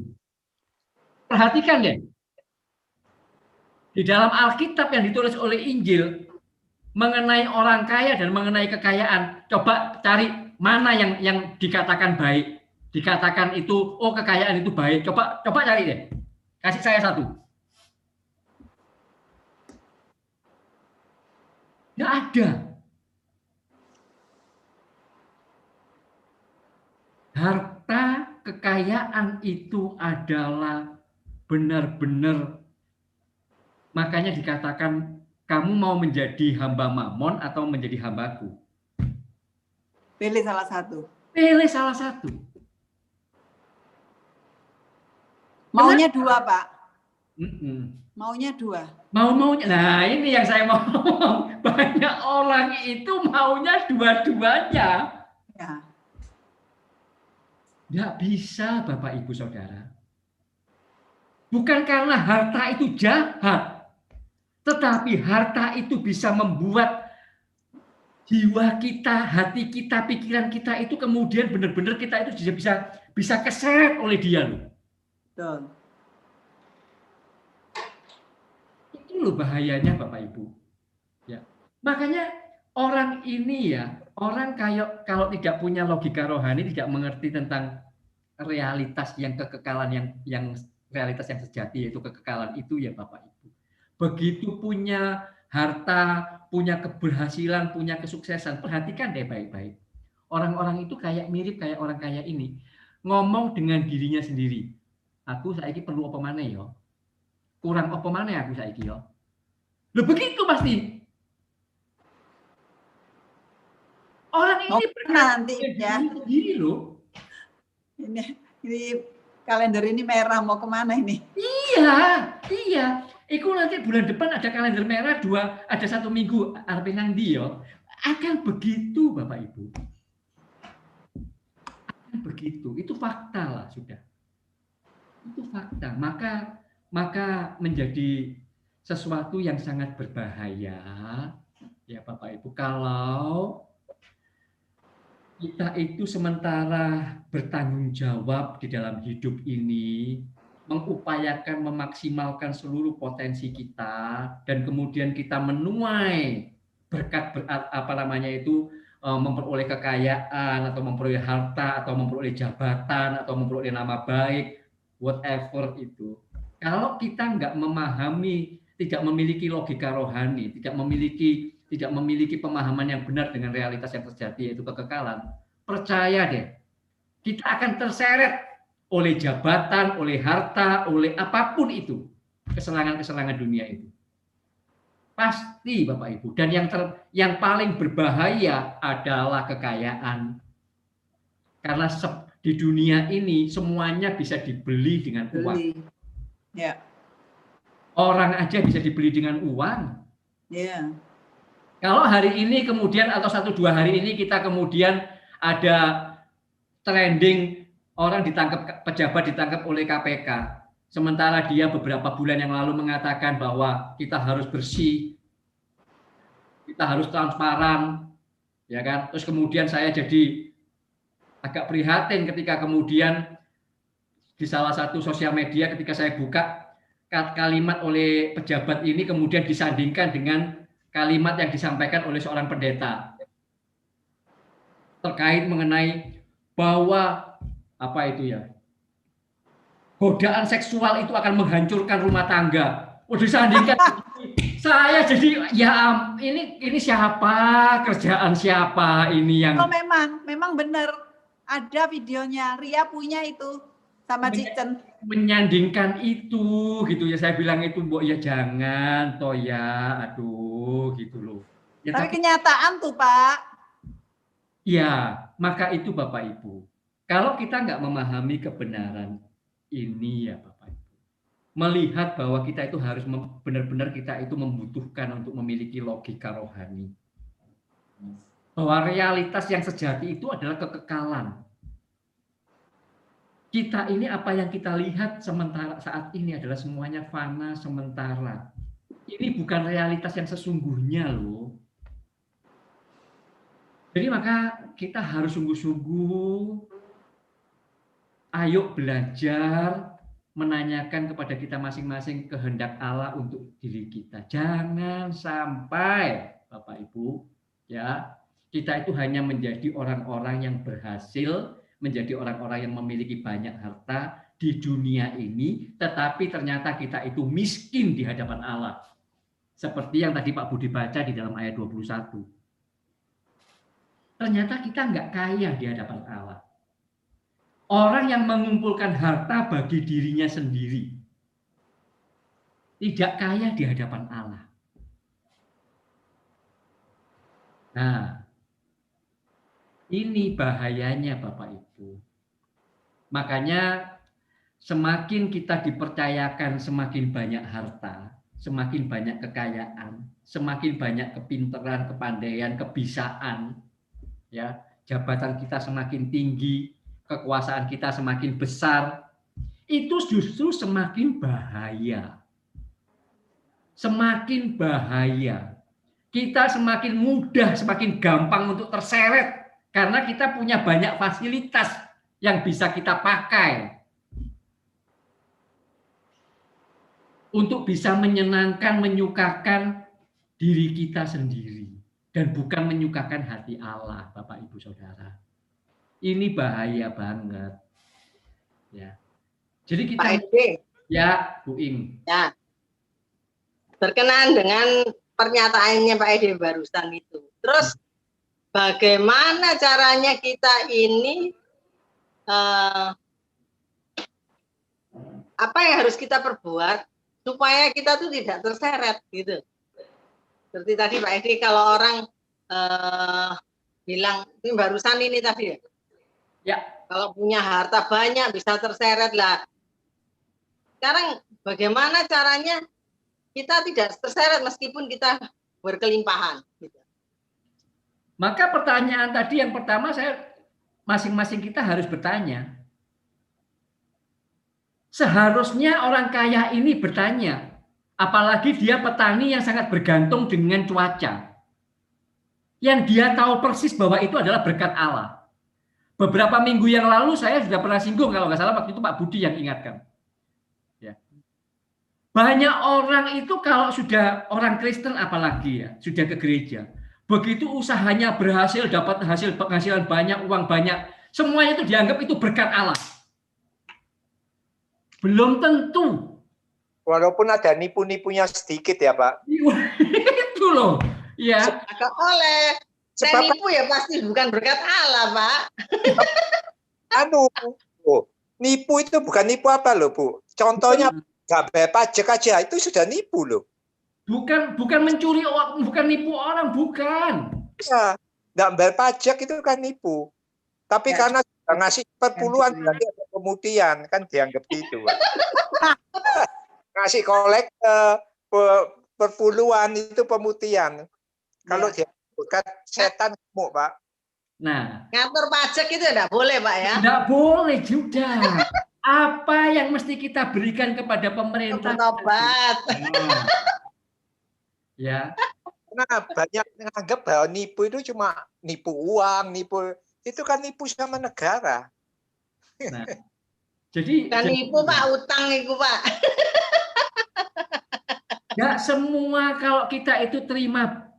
Perhatikan deh. Di dalam Alkitab yang ditulis oleh Injil mengenai orang kaya dan mengenai kekayaan, coba cari mana yang dikatakan baik, dikatakan itu oh kekayaan itu baik. Coba cari deh. Kasih saya satu. Nggak ada. Harta kekayaan itu adalah benar-benar, makanya dikatakan kamu mau menjadi hamba Mamon atau menjadi hambaku? Pilih salah satu. Pilih salah satu. Maunya dua, Pak. Mm-mm. Maunya dua. Mau-maunya. Nah, ini yang saya mau ngomong. Banyak orang itu maunya dua-duanya. Ya. Nggak bisa, Bapak Ibu Saudara. Bukan karena harta itu jahat, tetapi harta itu bisa membuat jiwa kita, hati kita, pikiran kita itu kemudian benar-benar kita itu bisa keseret oleh dia loh. Betul. Itu loh bahayanya Bapak Ibu. Ya. Makanya orang ini ya, orang kalau tidak punya logika rohani, tidak mengerti tentang realitas yang kekekalan yang realitas yang sejati yaitu kekekalan itu ya Bapak Ibu. Begitu punya harta, punya keberhasilan, punya kesuksesan, perhatikan deh baik-baik. Orang-orang itu mirip kayak orang kaya ini, ngomong dengan dirinya sendiri. Aku saiki perlu apa maneh ya? Kurang apa maneh aku saiki ya? Loh begitu pasti. Orang ini nanti ya. Sendiri loh. Ini kalender ini merah, mau kemana ini? Iya. Iku nanti bulan depan ada kalender merah ada 1 minggu arep nang ndi ya. Akan begitu Bapak Ibu. Akan begitu. Itu fakta lah sudah. Itu fakta. Maka menjadi sesuatu yang sangat berbahaya ya Bapak Ibu kalau kita itu sementara bertanggung jawab di dalam hidup ini, mengupayakan memaksimalkan seluruh potensi kita, dan kemudian kita menuai berkat memperoleh kekayaan atau memperoleh harta atau memperoleh jabatan atau memperoleh nama baik, whatever itu. Kalau kita nggak memahami, tidak memiliki logika rohani, tidak memiliki pemahaman yang benar dengan realitas yang terjadi yaitu kekekalan, percaya deh, kita akan terseret oleh jabatan, oleh harta, oleh apapun itu, kesenangan-kesenangan dunia itu. Pasti Bapak Ibu. Dan yang paling berbahaya adalah kekayaan. Karena di dunia ini semuanya bisa dibeli dengan uang. Ya. Orang aja bisa dibeli dengan uang. Ya. Kalau hari ini kemudian atau 1-2 hari ini kita kemudian ada trending orang pejabat ditangkap oleh KPK. Sementara dia beberapa bulan yang lalu mengatakan bahwa kita harus bersih, kita harus transparan, ya kan? Terus kemudian saya jadi agak prihatin ketika kemudian di salah satu sosial media ketika saya buka kalimat oleh pejabat ini kemudian disandingkan dengan kalimat yang disampaikan oleh seorang pendeta terkait mengenai bahwa apa itu ya, godaan seksual itu akan menghancurkan rumah tangga. Disandingkan saya jadi ya ini siapa, kerjaan siapa ini yang memang benar ada videonya, Ria punya itu sama Cicen menyandingkan itu gitu ya. Saya bilang itu Mbok ya jangan toh ya, aduh gitu loh ya, tapi kenyataan tuh Pak ya. Maka itu Bapak Ibu, Kalau kita nggak memahami kebenaran ini ya Bapak Ibu, melihat bahwa kita itu harus benar-benar kita itu membutuhkan untuk memiliki logika rohani. Bahwa realitas yang sejati itu adalah kekekalan. Kita ini apa yang kita lihat sementara saat ini adalah semuanya fana sementara. Ini bukan realitas yang sesungguhnya loh. Jadi maka kita harus sungguh-sungguh ayo belajar menanyakan kepada kita masing-masing kehendak Allah untuk diri kita. Jangan sampai Bapak Ibu ya, kita itu hanya menjadi orang-orang yang berhasil, menjadi orang-orang yang memiliki banyak harta di dunia ini, tetapi ternyata kita itu miskin di hadapan Allah. Seperti yang tadi Pak Budi baca di dalam ayat 21. Ternyata kita nggak kaya di hadapan Allah. Orang yang mengumpulkan harta bagi dirinya sendiri tidak kaya di hadapan Allah. Nah, ini bahayanya Bapak Ibu. Makanya semakin kita dipercayakan semakin banyak harta, semakin banyak kekayaan, semakin banyak kepintaran, kepandaian, kebisaan, ya, jabatan kita semakin tinggi, kekuasaan kita semakin besar, itu justru semakin bahaya. Semakin bahaya. Kita semakin mudah, semakin gampang untuk terseret karena kita punya banyak fasilitas yang bisa kita pakai untuk bisa menyenangkan, menyukakan diri kita sendiri dan bukan menyukakan hati Allah, Bapak Ibu Saudara. Ini bahaya banget. Ya. Jadi kita Pak Edi. Ya, Bu Ing. Ya. Berkenaan dengan pernyataannya Pak Edi barusan itu. Terus bagaimana caranya kita ini apa yang harus kita perbuat supaya kita tuh tidak terseret gitu. Seperti tadi Pak Edi, kalau orang bilang ini barusan ini tadi ya. Ya, kalau punya harta banyak bisa terseret lah. Sekarang bagaimana caranya kita tidak terseret meskipun kita berkelimpahan? Gitu. Maka pertanyaan tadi yang pertama masing-masing kita harus bertanya. Seharusnya orang kaya ini bertanya, apalagi dia petani yang sangat bergantung dengan cuaca. Yang dia tahu persis bahwa itu adalah berkat Allah. Beberapa minggu yang lalu saya sudah pernah singgung, kalau nggak salah waktu itu Pak Budi yang ingatkan. Ya. Banyak orang itu kalau sudah orang Kristen apalagi ya, sudah ke gereja, begitu usahanya berhasil, dapat hasil penghasilan banyak, uang banyak, semuanya itu dianggap itu berkat Allah. Belum tentu. Walaupun ada nipu-nipunya sedikit ya Pak. Itu loh. Ya. Agak oleh. Saya nipu ya pasti bukan berkat Allah, Pak. Nipu itu bukan nipu apa loh, Bu? Contohnya nggak bayar pajak aja, itu sudah nipu loh. Bukan mencuri uang, bukan nipu orang, bukan. Ya, nggak bayar pajak itu kan nipu. Tapi ya, karena sudah ngasih perpuluhan, berarti ada pemutihan, kan dianggap gitu. Ngasih kolek perpuluhan itu pemutihan. Kalau dia bukan setan gemuk, Pak. Nah, ngatur pajak itu tidak boleh, Pak ya? Tidak boleh juga. Apa yang mesti kita berikan kepada pemerintah? Bertobat. Nah, ya. Karena banyak menganggap bahwa nipu itu cuma nipu uang, nipu itu kan nipu sama negara. Nah, jadi kan nipu Pak, utang itu Pak. Nggak semua kalau kita itu terima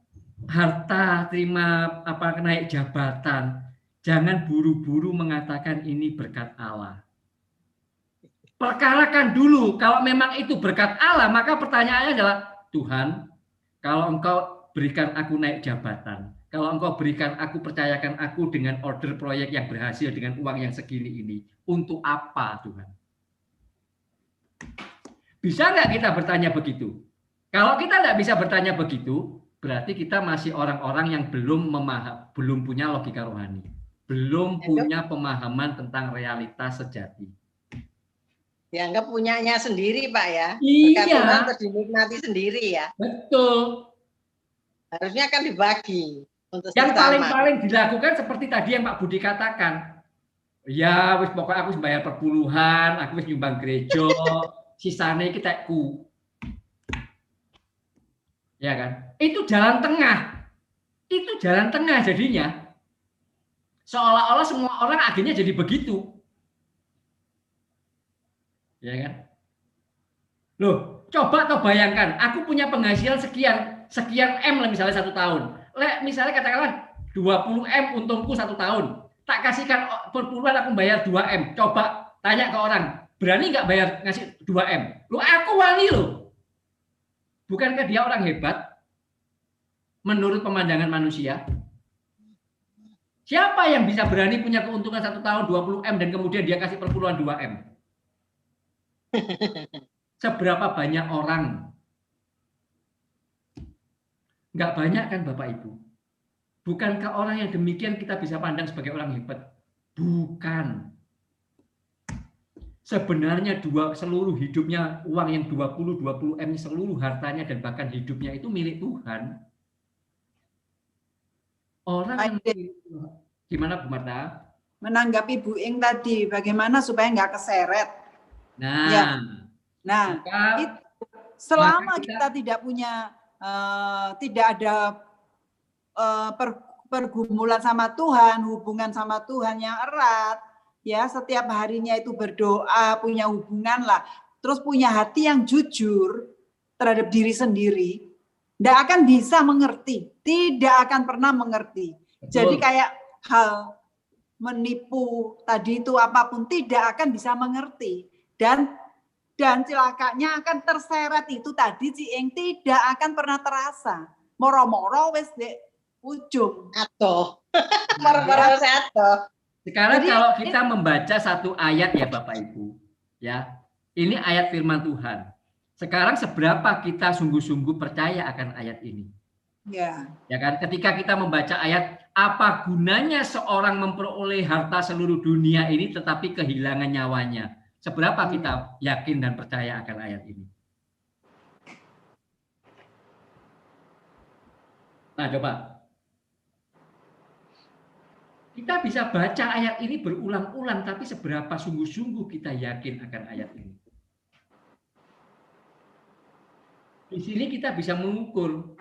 harta, terima naik jabatan, jangan buru-buru mengatakan ini berkat Allah. Perkarakan dulu, kalau memang itu berkat Allah, maka pertanyaannya adalah, Tuhan, kalau Engkau berikan aku naik jabatan, kalau Engkau berikan aku, percayakan aku dengan order proyek yang berhasil dengan uang yang segini ini, untuk apa Tuhan? Bisa nggak kita bertanya begitu? Kalau kita nggak bisa bertanya begitu, berarti kita masih orang-orang yang belum punya logika rohani. belum punya pemahaman tentang realitas sejati. Dianggap punyanya sendiri, Pak ya. Iya. Berkat Tuhan terus dinikmati sendiri ya. Betul. Harusnya kan dibagi untuk Yang sesama. paling dilakukan seperti tadi yang Pak Budi katakan. Ya, wis pokoknya aku bayar perpuluhan, aku wis nyumbang gereja, sisane kita ku. Ya kan? Itu jalan tengah. Itu jalan tengah jadinya. Seolah-olah semua orang akhirnya jadi begitu. Ya kan? Loh, coba toh bayangkan, aku punya penghasilan sekian M lah misalnya 1 tahun. Misalnya katakanlah 20 M untungku 1 tahun. Tak kasihkan perpuluhan aku bayar 2 M. Coba tanya ke orang, berani nggak bayar ngasih 2 M? Loh, aku wani loh. Bukankah dia orang hebat? Menurut pemandangan manusia. Siapa yang bisa berani punya keuntungan 1 tahun 20 M dan kemudian dia kasih perpuluhan 2 M? Seberapa banyak orang? Nggak banyak kan Bapak Ibu? Bukankah orang yang demikian kita bisa pandang sebagai orang hebat? Bukan. Sebenarnya seluruh hidupnya uang yang 20 M seluruh hartanya dan bahkan hidupnya itu milik Tuhan. Orang yang gimana Bu Marta? Menanggapi Bu Ing tadi, bagaimana supaya nggak keseret? Nah, ya. Nah, maka, itu, selama maka kita tidak punya, tidak ada pergumulan sama Tuhan, hubungan sama Tuhan yang erat, ya setiap harinya itu berdoa, punya hubungan lah, terus punya hati yang jujur terhadap diri sendiri, tidak akan bisa mengerti, tidak akan pernah mengerti. Betul. Jadi kayak hal menipu tadi itu apapun tidak akan bisa mengerti, dan celakanya akan terseret itu tadi Ciing tidak akan pernah terasa. Moro-moro wes dek ujung. Atuh. Moro-moro atuh. Sekarang Jadi, kalau kita membaca satu ayat ya Bapak Ibu, ya ini ayat firman Tuhan. Sekarang seberapa kita sungguh-sungguh percaya akan ayat ini? Ya. Ya kan? Ketika kita membaca ayat, apa gunanya seorang memperoleh harta seluruh dunia ini tetapi kehilangan nyawanya? Seberapa kita yakin dan percaya akan ayat ini? Nah, coba. Kita bisa baca ayat ini berulang-ulang, tapi seberapa sungguh-sungguh kita yakin akan ayat ini? Di sini kita bisa mengukur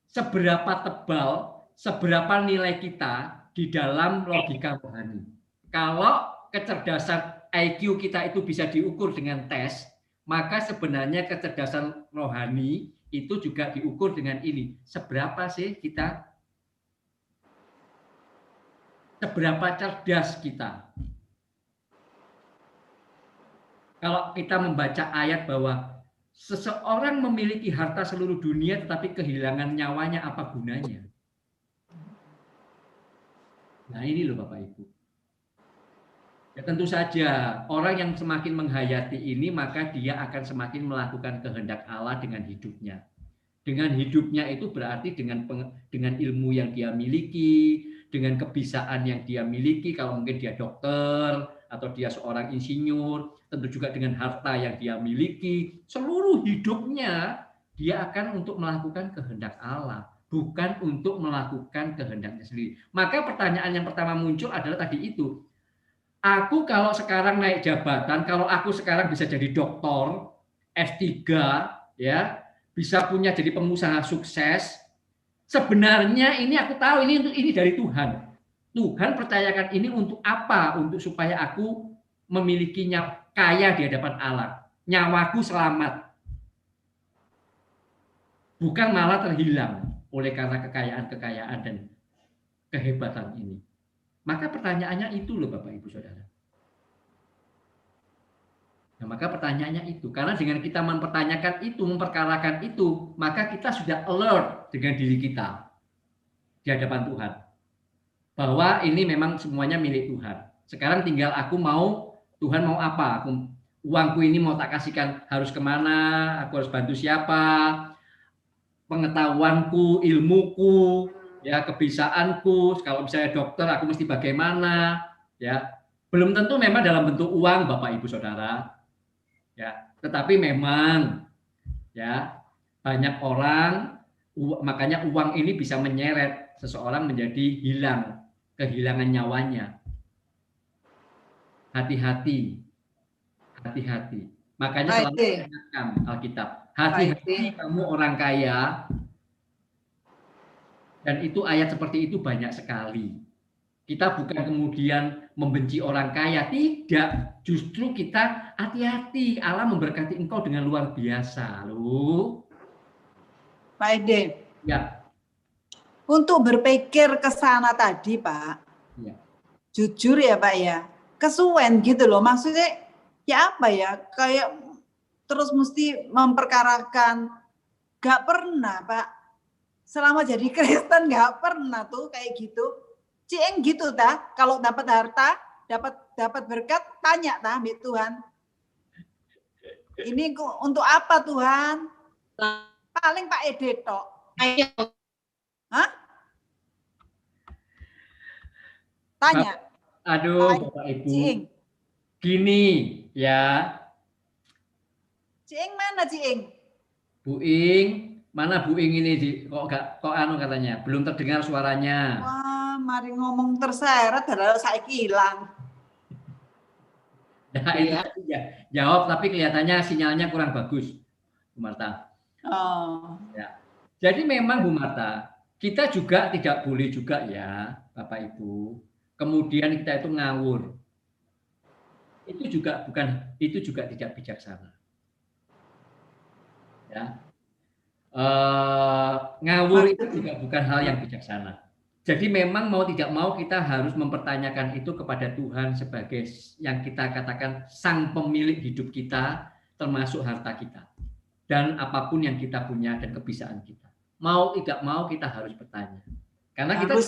seberapa tebal, seberapa nilai kita di dalam logika rohani. Kalau kecerdasan IQ kita itu bisa diukur dengan tes, maka sebenarnya kecerdasan rohani itu juga diukur dengan ini. Seberapa sih kita? Seberapa cerdas kita? Kalau kita membaca ayat bahwa seseorang memiliki harta seluruh dunia tetapi kehilangan nyawanya, apa gunanya? Nah ini loh Bapak Ibu. Ya tentu saja orang yang semakin menghayati ini maka dia akan semakin melakukan kehendak Allah dengan hidupnya. Dengan hidupnya itu berarti dengan ilmu yang dia miliki, dengan kebisaan yang dia miliki, kalau mungkin dia dokter atau dia seorang insinyur, tentu juga dengan harta yang dia miliki, seluruh hidupnya dia akan untuk melakukan kehendak Allah, bukan untuk melakukan kehendaknya sendiri. Maka pertanyaan yang pertama muncul adalah tadi itu. Aku kalau sekarang naik jabatan, kalau aku sekarang bisa jadi doktor, S3, ya, bisa punya jadi pengusaha sukses, sebenarnya ini aku tahu ini dari Tuhan. Tuhan percayakan ini untuk apa? Untuk supaya aku memiliki kaya di hadapan Allah. Nyawaku selamat. Bukan malah terhilang oleh karena kekayaan-kekayaan dan kehebatan ini. Maka pertanyaannya itu loh Bapak Ibu Saudara. Nah, maka pertanyaannya itu, karena dengan kita mempertanyakan itu, memperkarakan itu, maka kita sudah alert dengan diri kita di hadapan Tuhan. Bahwa ini memang semuanya milik Tuhan. Sekarang tinggal aku mau, Tuhan mau apa? Uangku ini mau tak kasihkan harus kemana, aku harus bantu siapa, pengetahuanku, ilmuku, ya kebiasaanku, kalau misalnya dokter aku mesti bagaimana, ya. Belum tentu memang dalam bentuk uang Bapak Ibu Saudara. Ya, tetapi memang ya banyak orang makanya uang ini bisa menyeret seseorang menjadi kehilangan nyawanya. Hati-hati. Hati-hati. Makanya selalu ingatkan Alkitab, hati-hati kamu orang kaya. Dan itu ayat seperti itu banyak sekali. Kita bukan kemudian membenci orang kaya, tidak. Justru kita hati-hati, Allah memberkati engkau dengan luar biasa, loh. Pak Ede. Ya. Untuk berpikir ke sana tadi, Pak. Ya. Jujur ya, Pak ya. Kesuwen gitu loh. Maksudnya ya apa ya? Kayak terus mesti memperkarakan. Gak pernah, Pak. Selama jadi Kristen gak pernah tuh kayak gitu. Cieng gitu dah, kalau dapat harta, dapat berkat, tanya dah mit Tuhan. Ini untuk apa Tuhan? Paling Pak Ede tok. Hah? Tanya. Aduh, Bapak Ibu. Cieng. Gini, ya. Cieng mana Cieng? Bu Ing, mana Bu Ing ini kok anu katanya, belum terdengar suaranya. Wah, mari ngomong terseret, padahal saya hilang. Nah, itu ya. Jawab, tapi kelihatannya sinyalnya kurang bagus, Bu Marta. Oh. Ya. Jadi memang Bu Marta, kita juga tidak boleh juga ya, Bapak Ibu. Kemudian kita itu ngawur. Itu juga tidak bijaksana. Ya. Ngawur itu juga bukan hal yang bijaksana. Jadi memang mau tidak mau kita harus mempertanyakan itu kepada Tuhan sebagai yang kita katakan sang pemilik hidup kita, termasuk harta kita. Dan apapun yang kita punya dan kebiasaan kita. Mau tidak mau kita harus bertanya. Karena kita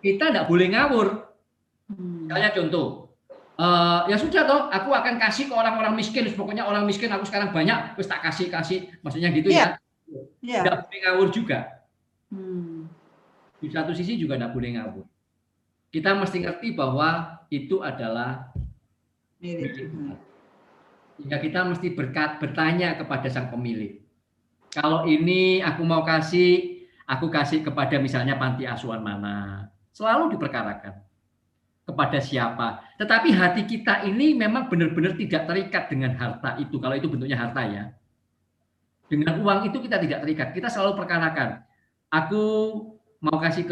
tidak boleh ngawur. Misalnya contoh, ya sudah toh, aku akan kasih ke orang-orang miskin. Pokoknya orang miskin aku sekarang banyak, terus tak kasih. Maksudnya gitu ya. Tidak boleh ngawur juga. Di satu sisi juga tidak boleh ngawur. Kita mesti ngerti bahwa itu adalah milik Tuhan. Sehingga kita mesti bertanya kepada sang pemilik. Kalau ini aku mau kasih, aku kasih kepada misalnya panti asuhan mana. Selalu diperkarakan. Kepada siapa. Tetapi hati kita ini memang benar-benar tidak terikat dengan harta itu. Kalau itu bentuknya harta ya. Dengan uang itu kita tidak terikat. Kita selalu perkarakan. Aku mau kasih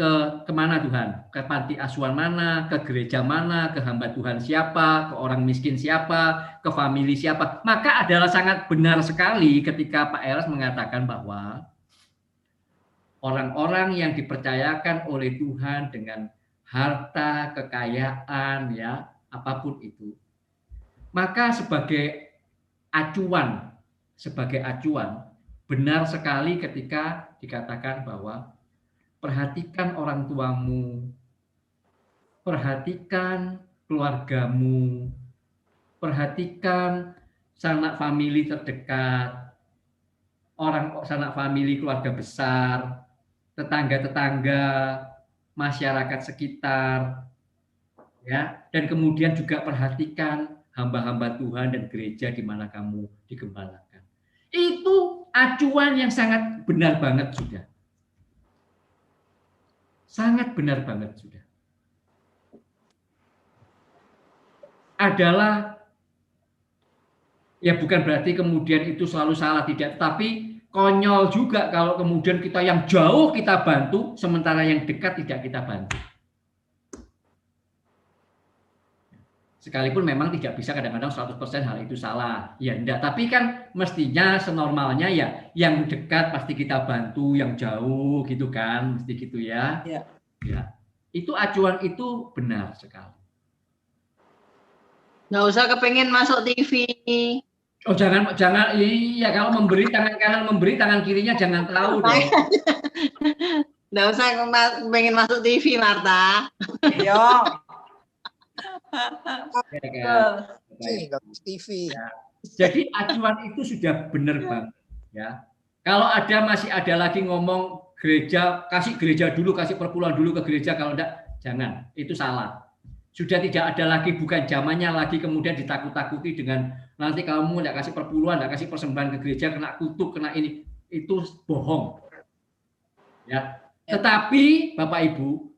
kemana Tuhan? Ke panti asuhan mana? Ke gereja mana? Ke hamba Tuhan siapa? Ke orang miskin siapa? Ke famili siapa? Maka adalah sangat benar sekali ketika Pak Eras mengatakan bahwa orang-orang yang dipercayakan oleh Tuhan dengan harta, kekayaan, ya apapun itu, maka sebagai acuan, benar sekali ketika dikatakan bahwa perhatikan orang tuamu, perhatikan keluargamu, perhatikan sanak famili terdekat, sanak famili keluarga besar, tetangga-tetangga, masyarakat sekitar, ya, dan kemudian juga perhatikan hamba-hamba Tuhan dan gereja di mana kamu digembalakan. Itu acuan yang sangat benar banget sudah. Sangat benar banget sudah. Adalah, ya bukan berarti kemudian itu selalu salah, tidak, tapi konyol juga kalau kemudian kita yang jauh kita bantu, sementara yang dekat tidak kita bantu. Sekalipun memang tidak bisa kadang-kadang 100% hal itu salah. Ya enggak, tapi kan mestinya senormalnya ya yang dekat pasti kita bantu, yang jauh gitu kan, mesti gitu ya. Ya. Itu acuan itu benar sekali. Nggak usah kepengen masuk TV. Oh jangan, iya kalau memberi tangan kanan memberi tangan kirinya jangan tahu dong. Nggak usah pengen masuk TV, Marta. Iya. TV. Ya. Jadi acuan itu sudah benar banget ya. Kalau masih ada lagi ngomong kasih gereja dulu, kasih perpuluhan dulu ke gereja, kalau enggak jangan, itu salah. Sudah tidak ada lagi, bukan zamannya lagi kemudian ditakut-takuti dengan nanti kamu enggak kasih perpuluhan, enggak kasih persembahan ke gereja, kena kutuk, kena ini, itu bohong. Ya. Tetapi Bapak Ibu,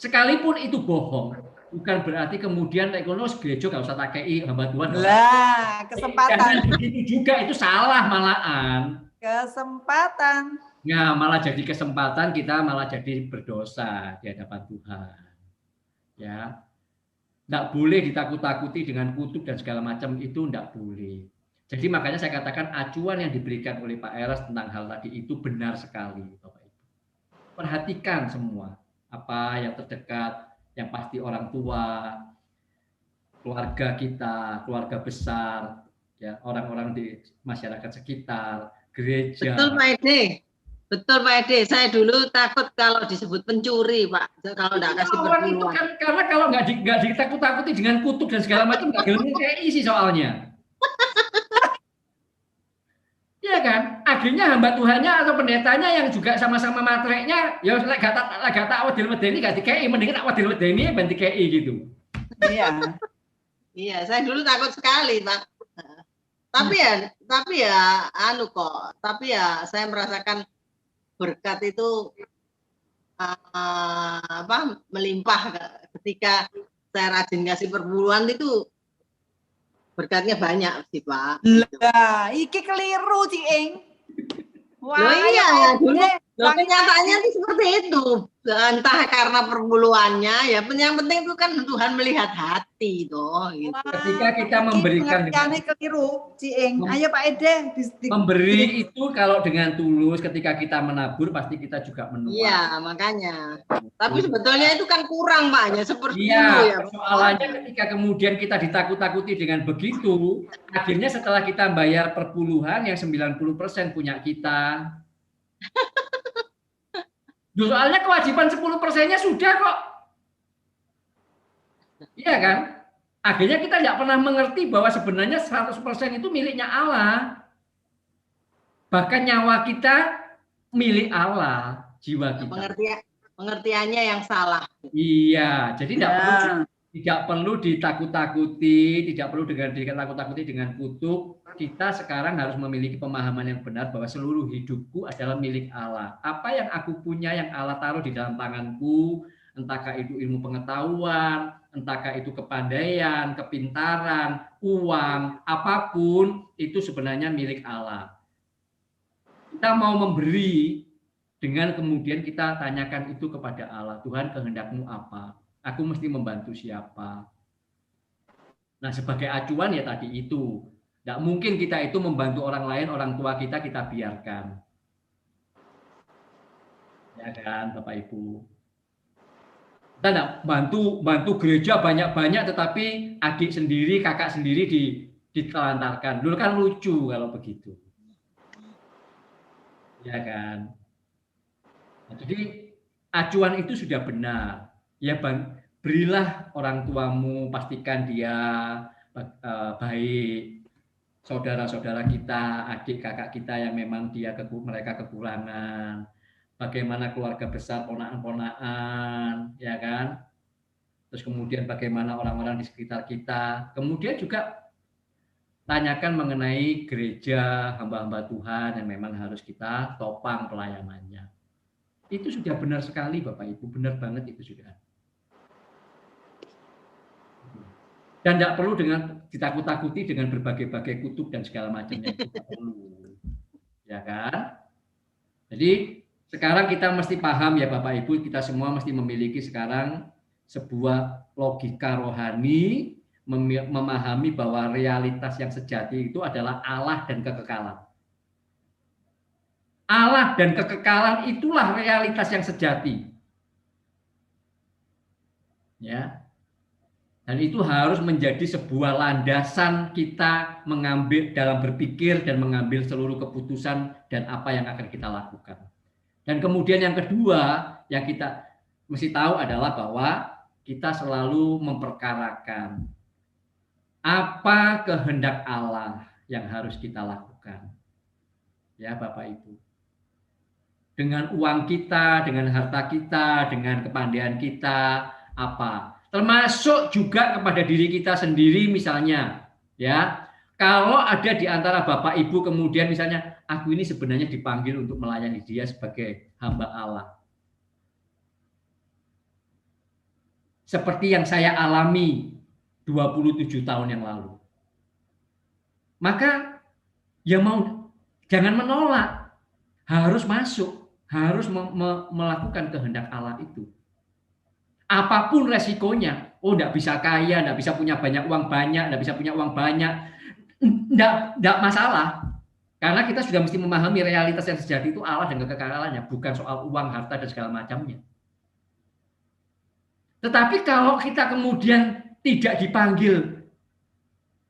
sekalipun itu bohong, bukan berarti kemudian ekonomis gereja nggak usah takei hamba Tuhan. Lah, kesempatan. Jangan begitu juga, itu salah malahan. Kesempatan. Nah, malah jadi kesempatan kita malah jadi berdosa di hadapan Tuhan. Ya, nggak boleh ditakut-takuti dengan kutuk dan segala macam, itu nggak boleh. Jadi makanya saya katakan acuan yang diberikan oleh Pak Eras tentang hal tadi itu benar sekali, Bapak Ibu. Perhatikan semua apa yang terdekat, yang pasti orang tua, keluarga kita, keluarga besar, ya orang-orang di masyarakat sekitar, gereja. Betul Pak Ede. Betul Pak Ede, saya dulu takut kalau disebut pencuri Pak, kalau nggak kasih perpuluhan. Itu kan karena kalau nggak ditakut-takuti dengan kutuk dan segala macam nggak gelem KI sih soalnya. Iya kan? Akhirnya hamba Tuhannya atau pendetanya yang juga sama-sama matreknya, ya lek gak tak wedel-wedeni gak di-KI, mending tak wedel-wedeni ben di-KI gitu. Iya. Iya, saya dulu takut sekali Pak. Tapi ya anu kok, tapi ya saya merasakan berkat itu melimpah ketika saya rajin kasih perpuluhan, itu berkatnya banyak sih Pak. Lah, iki keliru Ciing. Wah, iya, kenyataannya itu seperti itu. Entah karena perpuluhannya, ya yang penting itu kan Tuhan melihat hati toh. Gitu. Ketika kita memberikan dengan keliru, Ciing. Ayo Pak Ede. Memberi itu kalau dengan tulus, ketika kita menabur pasti kita juga menuai. Iya, makanya. Tapi sebetulnya itu kan kurang Pak, hanya seperti itu ya. Soalnya ketika kemudian kita ditakut-takuti dengan begitu, akhirnya setelah kita bayar perpuluhan yang 90% punya kita. Soalnya kewajiban 10%-nya sudah kok. Iya kan? Akhirnya kita tidak pernah mengerti bahwa sebenarnya 100% itu miliknya Allah. Bahkan nyawa kita milik Allah, jiwa kita. Pengertiannya yang salah. Iya, jadi tidak perlu ditakut-takuti, tidak perlu ditakut-takuti dengan kutuk. Kita sekarang harus memiliki pemahaman yang benar bahwa seluruh hidupku adalah milik Allah. Apa yang aku punya, yang Allah taruh di dalam tanganku, entahkah itu ilmu pengetahuan, entahkah itu kepandaian, kepintaran, uang, apapun, itu sebenarnya milik Allah. Kita mau memberi, dengan kemudian kita tanyakan itu kepada Allah. Tuhan, kehendakmu apa? Aku mesti membantu siapa? Nah, sebagai acuan ya tadi itu. Tidak mungkin kita itu membantu orang lain, orang tua kita biarkan. Ya kan, Bapak Ibu. Kita tidak bantu gereja banyak-banyak, tetapi adik sendiri, kakak sendiri ditelantarkan. Dulu kan lucu kalau begitu. Ya kan. Nah, jadi acuan itu sudah benar. Ya, berilah orang tuamu, pastikan dia baik. Saudara-saudara kita, adik kakak kita yang memang mereka kekurangan. Bagaimana keluarga besar, ponakan-ponakan, ya kan? Terus kemudian bagaimana orang-orang di sekitar kita. Kemudian juga tanyakan mengenai gereja, hamba-hamba Tuhan yang memang harus kita topang pelayanannya. Itu sudah benar sekali Bapak Ibu, benar banget itu sudah. Dan tidak perlu dengan ditakut-takuti dengan berbagai-bagai kutuk dan segala macamnya, tidak perlu. Ya kan? Jadi sekarang kita mesti paham ya Bapak Ibu, kita semua mesti memiliki sekarang sebuah logika rohani, memahami bahwa realitas yang sejati itu adalah Allah dan kekekalan. Allah dan kekekalan itulah realitas yang sejati. Ya. Dan itu harus menjadi sebuah landasan kita mengambil dalam berpikir dan mengambil seluruh keputusan dan apa yang akan kita lakukan. Dan kemudian yang kedua yang kita mesti tahu adalah bahwa kita selalu memperkarakan apa kehendak Allah yang harus kita lakukan. Ya Bapak Ibu. dengan uang kita, dengan harta kita, dengan kepandaian kita, apa. Termasuk juga kepada diri kita sendiri misalnya, ya. Kalau ada di antara Bapak Ibu kemudian misalnya, aku ini sebenarnya dipanggil untuk melayani dia sebagai hamba Allah. Seperti yang saya alami 27 tahun yang lalu. Maka ya jangan menolak, harus masuk, harus melakukan kehendak Allah itu. Apapun resikonya, enggak bisa kaya, enggak bisa punya banyak uang banyak, enggak bisa punya uang banyak, enggak masalah. Karena kita sudah mesti memahami realitas yang sejati itu Allah dan kekekalannya, bukan soal uang, harta dan segala macamnya. Tetapi kalau kita kemudian tidak dipanggil,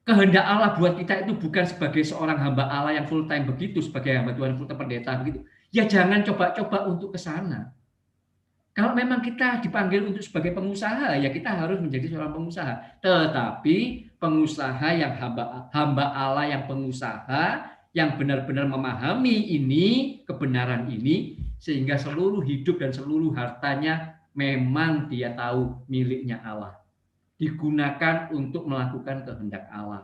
kehendak Allah buat kita itu bukan sebagai seorang hamba Allah yang full time begitu, sebagai hamba Tuhan full time pendeta begitu, ya jangan coba-coba untuk ke sana. Kalau memang kita dipanggil untuk sebagai pengusaha, ya kita harus menjadi seorang pengusaha. Tetapi pengusaha yang hamba Allah yang pengusaha, yang benar-benar memahami ini, kebenaran ini, sehingga seluruh hidup dan seluruh hartanya memang dia tahu miliknya Allah. Digunakan untuk melakukan kehendak Allah.